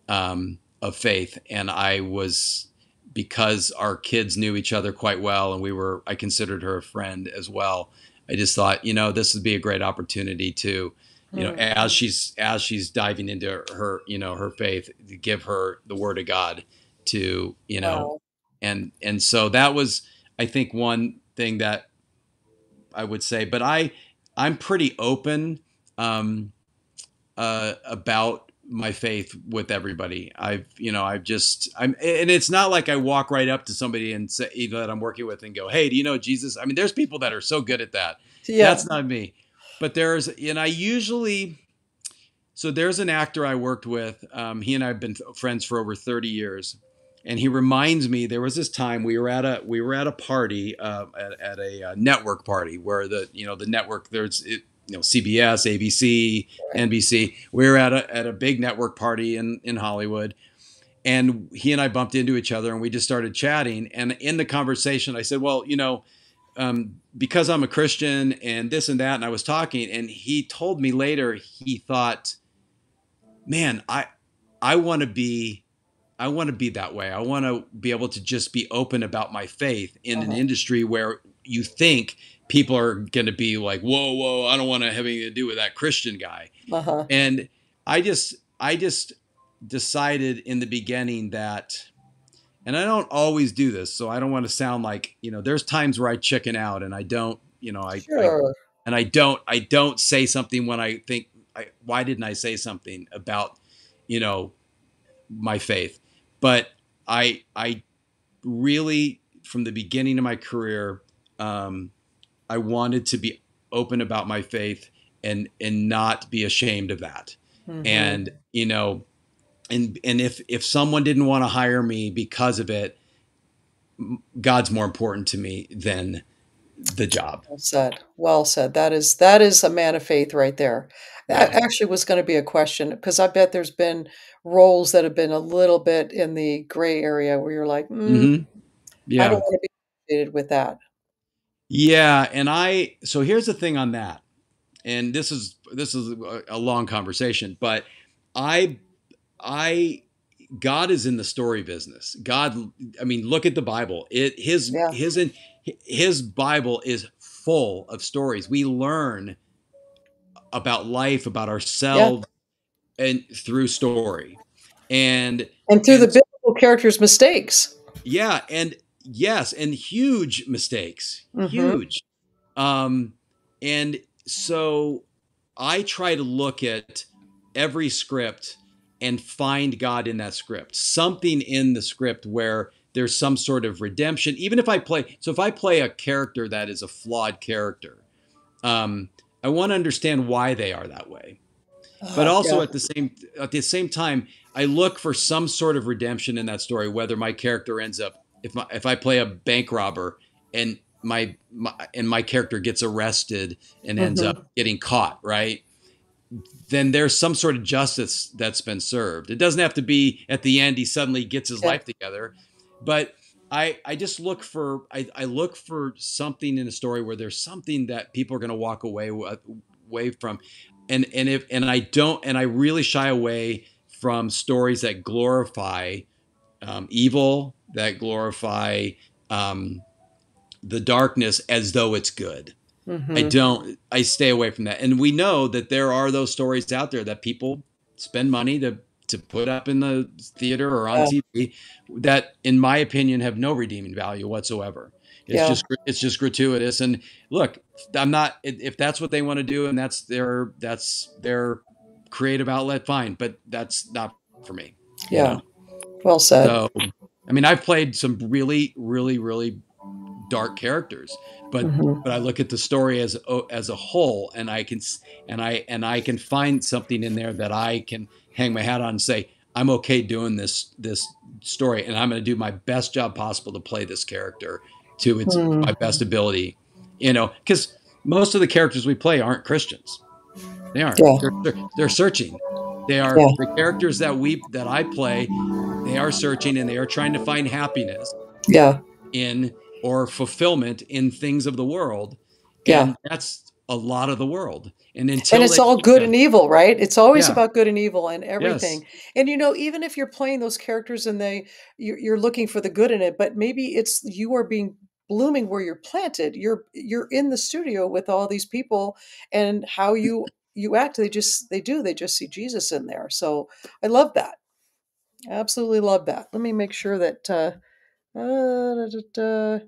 of faith, and I was, because our kids knew each other quite well, and I considered her a friend as well. I just thought, this would be a great opportunity to, Mm, as she's diving into her faith, to give her the Word of God to, wow. and so that was, I think, one thing that I would say. But I'm pretty open about my faith with everybody. I'm, and it's not like I walk right up to somebody and say, that I'm working with, and go, "Hey, do you know Jesus?" I mean, there's people that are so good at that. Yeah. That's not me. But I usually, so there's an actor I worked with. He and I have been friends for over 30 years. And he reminds me, there was this time we were at a party, at a network party where the network, CBS, ABC, Right. NBC. We were at a big network party in Hollywood, and he and I bumped into each other, and we just started chatting. And in the conversation, I said, "Well, because I'm a Christian and this and that," and I was talking, and he told me later he thought, "Man, I want to be." I want to be that way. I want to be able to just be open about my faith in an Uh-huh. industry where you think people are going to be like, "Whoa, whoa, I don't want to have anything to do with that Christian guy." Uh-huh. And I just decided in the beginning that, and I don't always do this, so I don't want to sound like, there's times where I chicken out, and I don't, Sure. I don't say something when I think, why didn't I say something about, you know, my faith? But I really, from the beginning of my career, um, I wanted to be open about my faith, and not be ashamed of that. Hmm. And and if someone didn't want to hire me because of it, God's more important to me than the job. Well said. Well said. That is a man of faith right there. That Yeah. actually was going to be a question because I bet there's been roles that have been a little bit in the gray area where you're like, Hmm. I don't Yeah. want to be associated with that. Yeah. So here's the thing on that. And this is a long conversation, but I I God is in the story business. God, I mean, look at the Bible. Yeah. His Bible is full of stories. We learn about life, about Yeah. ourselves, and through story. And And through the and biblical characters' mistakes. yeah, and yes, and huge mistakes. Hmm. Huge. Um and so I try to look at every script and find God in that script, something in the script where there's some sort of redemption. Even if I play a character that is a flawed character, I want to understand why they are that way. But also Yeah. at the same time, I look for some sort of redemption in that story. Whether my character ends up, if I play a bank robber and my character gets arrested and ends up Hmm. getting caught, right? Then there's some sort of justice that's been served. It doesn't have to be at the end he suddenly gets his Yeah. life together, but I just look for I look for something in a story where there's something that people are going to walk away from, and I don't, and I really shy away from stories that glorify evil, that glorify um, the darkness as though it's good. Hmm. I stay away from that. And we know that there are those stories out there that people spend money to put up in the theater or on Yeah. TV that, in my opinion, have no redeeming value whatsoever. Yeah. It's just gratuitous. And look, I'm not, if that's what they want to do and that's their creative outlet, fine, but that's not for me, you Yeah. know? Well said. So, I mean, I've played some really, really, really dark characters, Hmm. but I look at the story as a whole, and I can find something in there that I can hang my hat on and say I'm okay doing this story, and I'm going to do my best job possible to play this character to its Hmm. my best ability, because most of the characters we play aren't Christians. They aren't. Yeah. They're searching. They are Yeah. the characters that I play. They are searching and they are trying to find happiness Yeah. in or fulfillment in things of the world, Yeah. and that's a lot of the world. And And until it's they all see good that, and evil, right? It's always yeah, about good and evil and yes, everything. And even if you're playing those characters and you're looking for the good in it, but maybe it's you are being blooming where you're planted. You're in the studio with all these people, and how you act, they just see Jesus in there. So I love that. Absolutely love that. Let me make sure that da, da,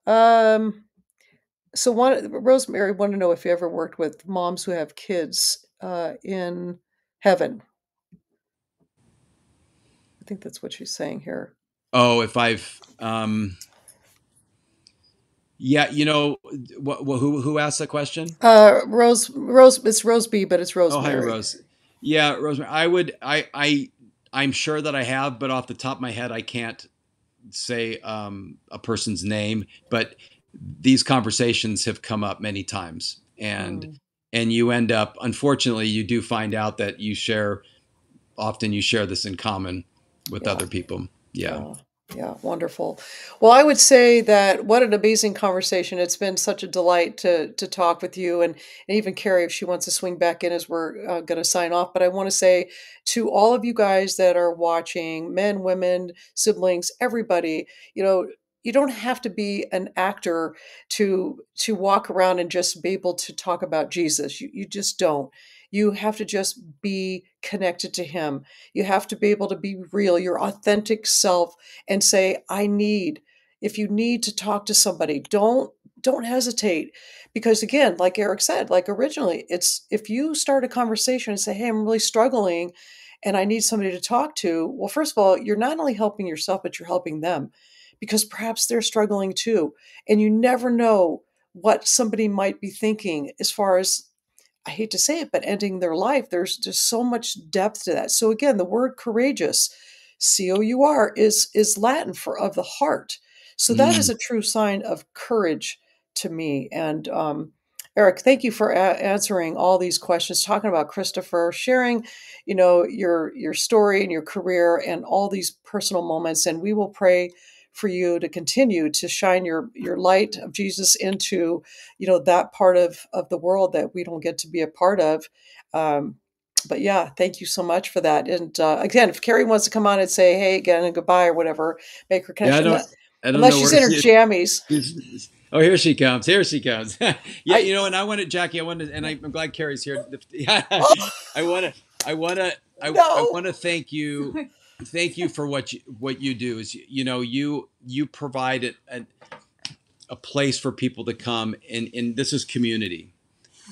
um so Rosemary wanted to know if you ever worked with moms who have kids in heaven. I think that's what she's saying here. oh, if I've yeah, who asked the question? Rose, it's Rose B, but it's Oh, hi, Rosemary. Rose. Yeah, Rosemary. I'm sure that I have, but off the top of my head I can't say a person's name, but these conversations have come up many times, Hmm. and you end up, unfortunately, you do find out that you share this in common with Yeah. other people. Yeah. Yeah, yeah, wonderful. Well, I would say that what an amazing conversation. It's been such a delight to talk with you, and even Carrie, if she wants to swing back in as we're going to sign off. But I want to say to all of you guys that are watching, men, women, siblings, everybody, you know, you don't have to be an actor to walk around and just be able to talk about Jesus. You just don't. You have to just be connected to him. You have to be able to be real, your authentic self, and say, I need, if you need to talk to somebody, don't hesitate. Because again, like Eric said, like originally, it's if you start a conversation and say, hey, I'm really struggling and I need somebody to talk to, well, first of all, you're not only helping yourself, but you're helping them because perhaps they're struggling too. And you never know what somebody might be thinking as far as, I hate to say it, but ending their life. There's just so much depth to that. So again, the word courageous, COUR, is Latin for of the heart. So that is Mm. a true sign of courage to me. And Eric, thank you for answering all these questions, talking about Christopher, sharing, your story and your career and all these personal moments. And we will pray for you to continue to shine your light of Jesus into that part of the world that we don't get to be a part of. um, but yeah, thank you so much for that. And again, if Carrie wants to come on and say hey again and goodbye or whatever, make her Yeah, connection, I don't unless know she's where in her jammies. oh, here she comes. Here she comes. Yeah, I and Jackie, and I'm glad Carrie's here. Yeah, Oh I want to, I no. want to thank you. Thank you for what you do. Is you provide a place for people to come, and this is community.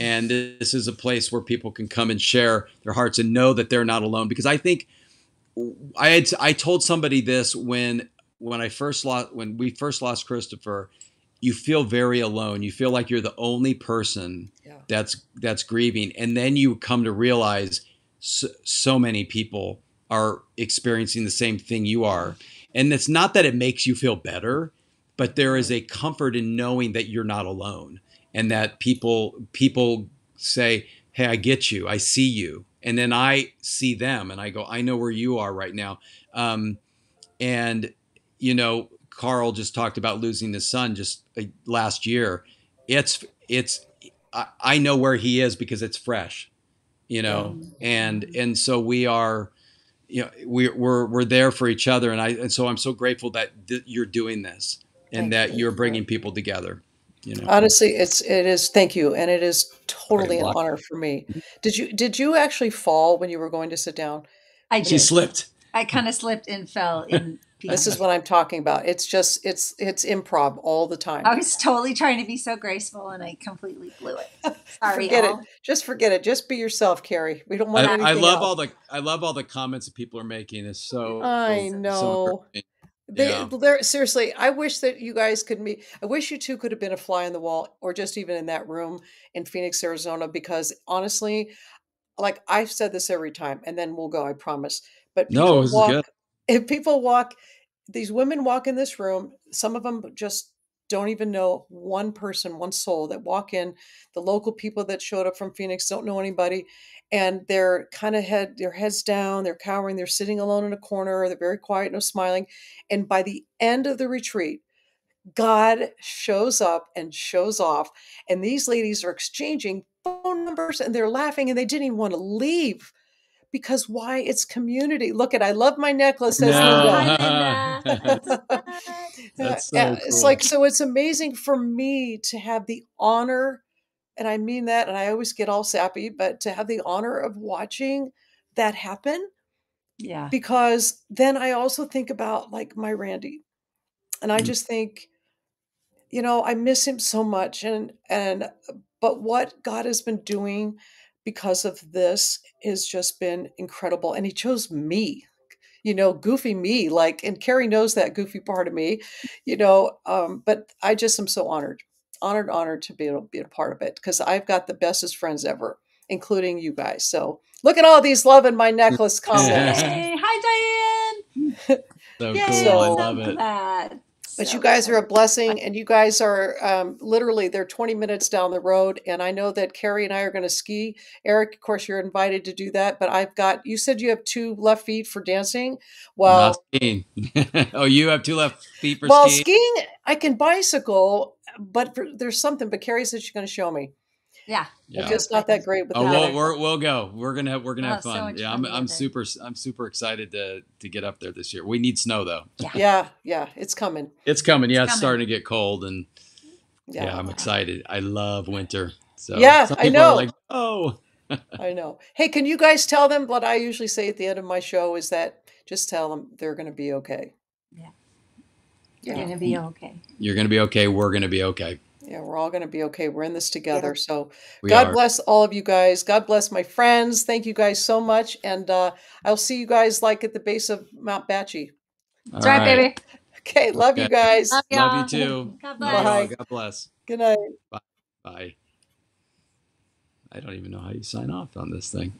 And this is a place where people can come and share their hearts and know that they're not alone. Because I think I told somebody this when we first lost Christopher. You feel very alone. You feel like you're the only person that's grieving, and then you come to realize so many people are experiencing the same thing you are. And it's not that it makes you feel better, but there is a comfort in knowing that you're not alone, and that people say, "Hey, I get you. I see you." And then I see them and I go, "I know where you are right now." And Carl just talked about losing his son just last year. I know where he is because it's fresh, and so we are, we're there for each other. And so I'm so grateful that you're doing this and that you're bringing people together. Honestly, it is. Thank you, and it is totally an honor for me. Did you actually fall when you were going to sit down? She slipped. I kind of slipped and fell in pieces. This is what I'm talking about. It's improv all the time. I was totally trying to be so graceful and I completely blew it. Sorry, forget it. Just forget it. Just be yourself, Carrie. We don't want anything I love else. I love all the comments that people are making. It's so I know. They're seriously. I wish that you guys could meet. I wish you two could have been a fly on the wall, or just even in that room in Phoenix, Arizona. Because honestly, like I've said this every time, and then we'll go. I promise. But No, this is good. If people walk, these women walk in this room. Some of them just don't even know one person, one soul that walk in. The local people that showed up from Phoenix don't know anybody, and they're kind of their heads down, they're cowering, they're sitting alone in a corner, they're very quiet, no smiling. And by the end of the retreat, God shows up and shows off, and these ladies are exchanging phone numbers and they're laughing and they didn't even want to leave. Because why? It's community. Look at, I love my necklace, says Linda. That's so cool. It's like, so it's amazing for me to have the honor, and I mean that, and I always get all sappy, but to have the honor of watching that happen. Yeah. Because then I also think about like my Randy, and I just think, I miss him so much, but what God has been doing because of this has just been incredible. And he chose me, goofy me, like, and Carrie knows that goofy part of me, but I just am so honored to be able to be a part of it, because I've got the bestest friends ever, including you guys. So look at all these love in my necklace comments. Hey, hi, Diane. So Yay, cool. I so love it. Glad. But So you guys are a glad. blessing, and you guys are literally, they're 20 minutes down the road. And I know that Carrie and I are going to ski. Eric, of course, you're invited to do that. But you said you have 2 left feet for dancing. Well, not skiing. Oh, you have 2 left feet for well, skiing? skiing, I can bicycle, but there's something. But Carrie said she's going to show me. Yeah. I'm just not that great with that. We'll go. We're gonna have fun. So yeah, I'm super excited to get up there this year. We need snow though. Yeah, it's coming. It's coming. Yeah, it's starting to get cold, and yeah, I'm excited. I love winter. So yeah, I know. Are like, oh, I know. Hey, can you guys tell them what I usually say at the end of my show? Is that just tell them they're going to be okay. Yeah. You're going to be okay. You're going to be okay. We're going to be okay. Yeah, we're all going to be okay. We're in this together. Yeah. So God bless all of you guys. God bless my friends. Thank you guys so much. And I'll see you guys like at the base of Mount Batchy. That's right, baby. Okay. Love you guys. Love you too. God bless. Bye. God bless. Good night. Bye. I don't even know how you sign off on this thing.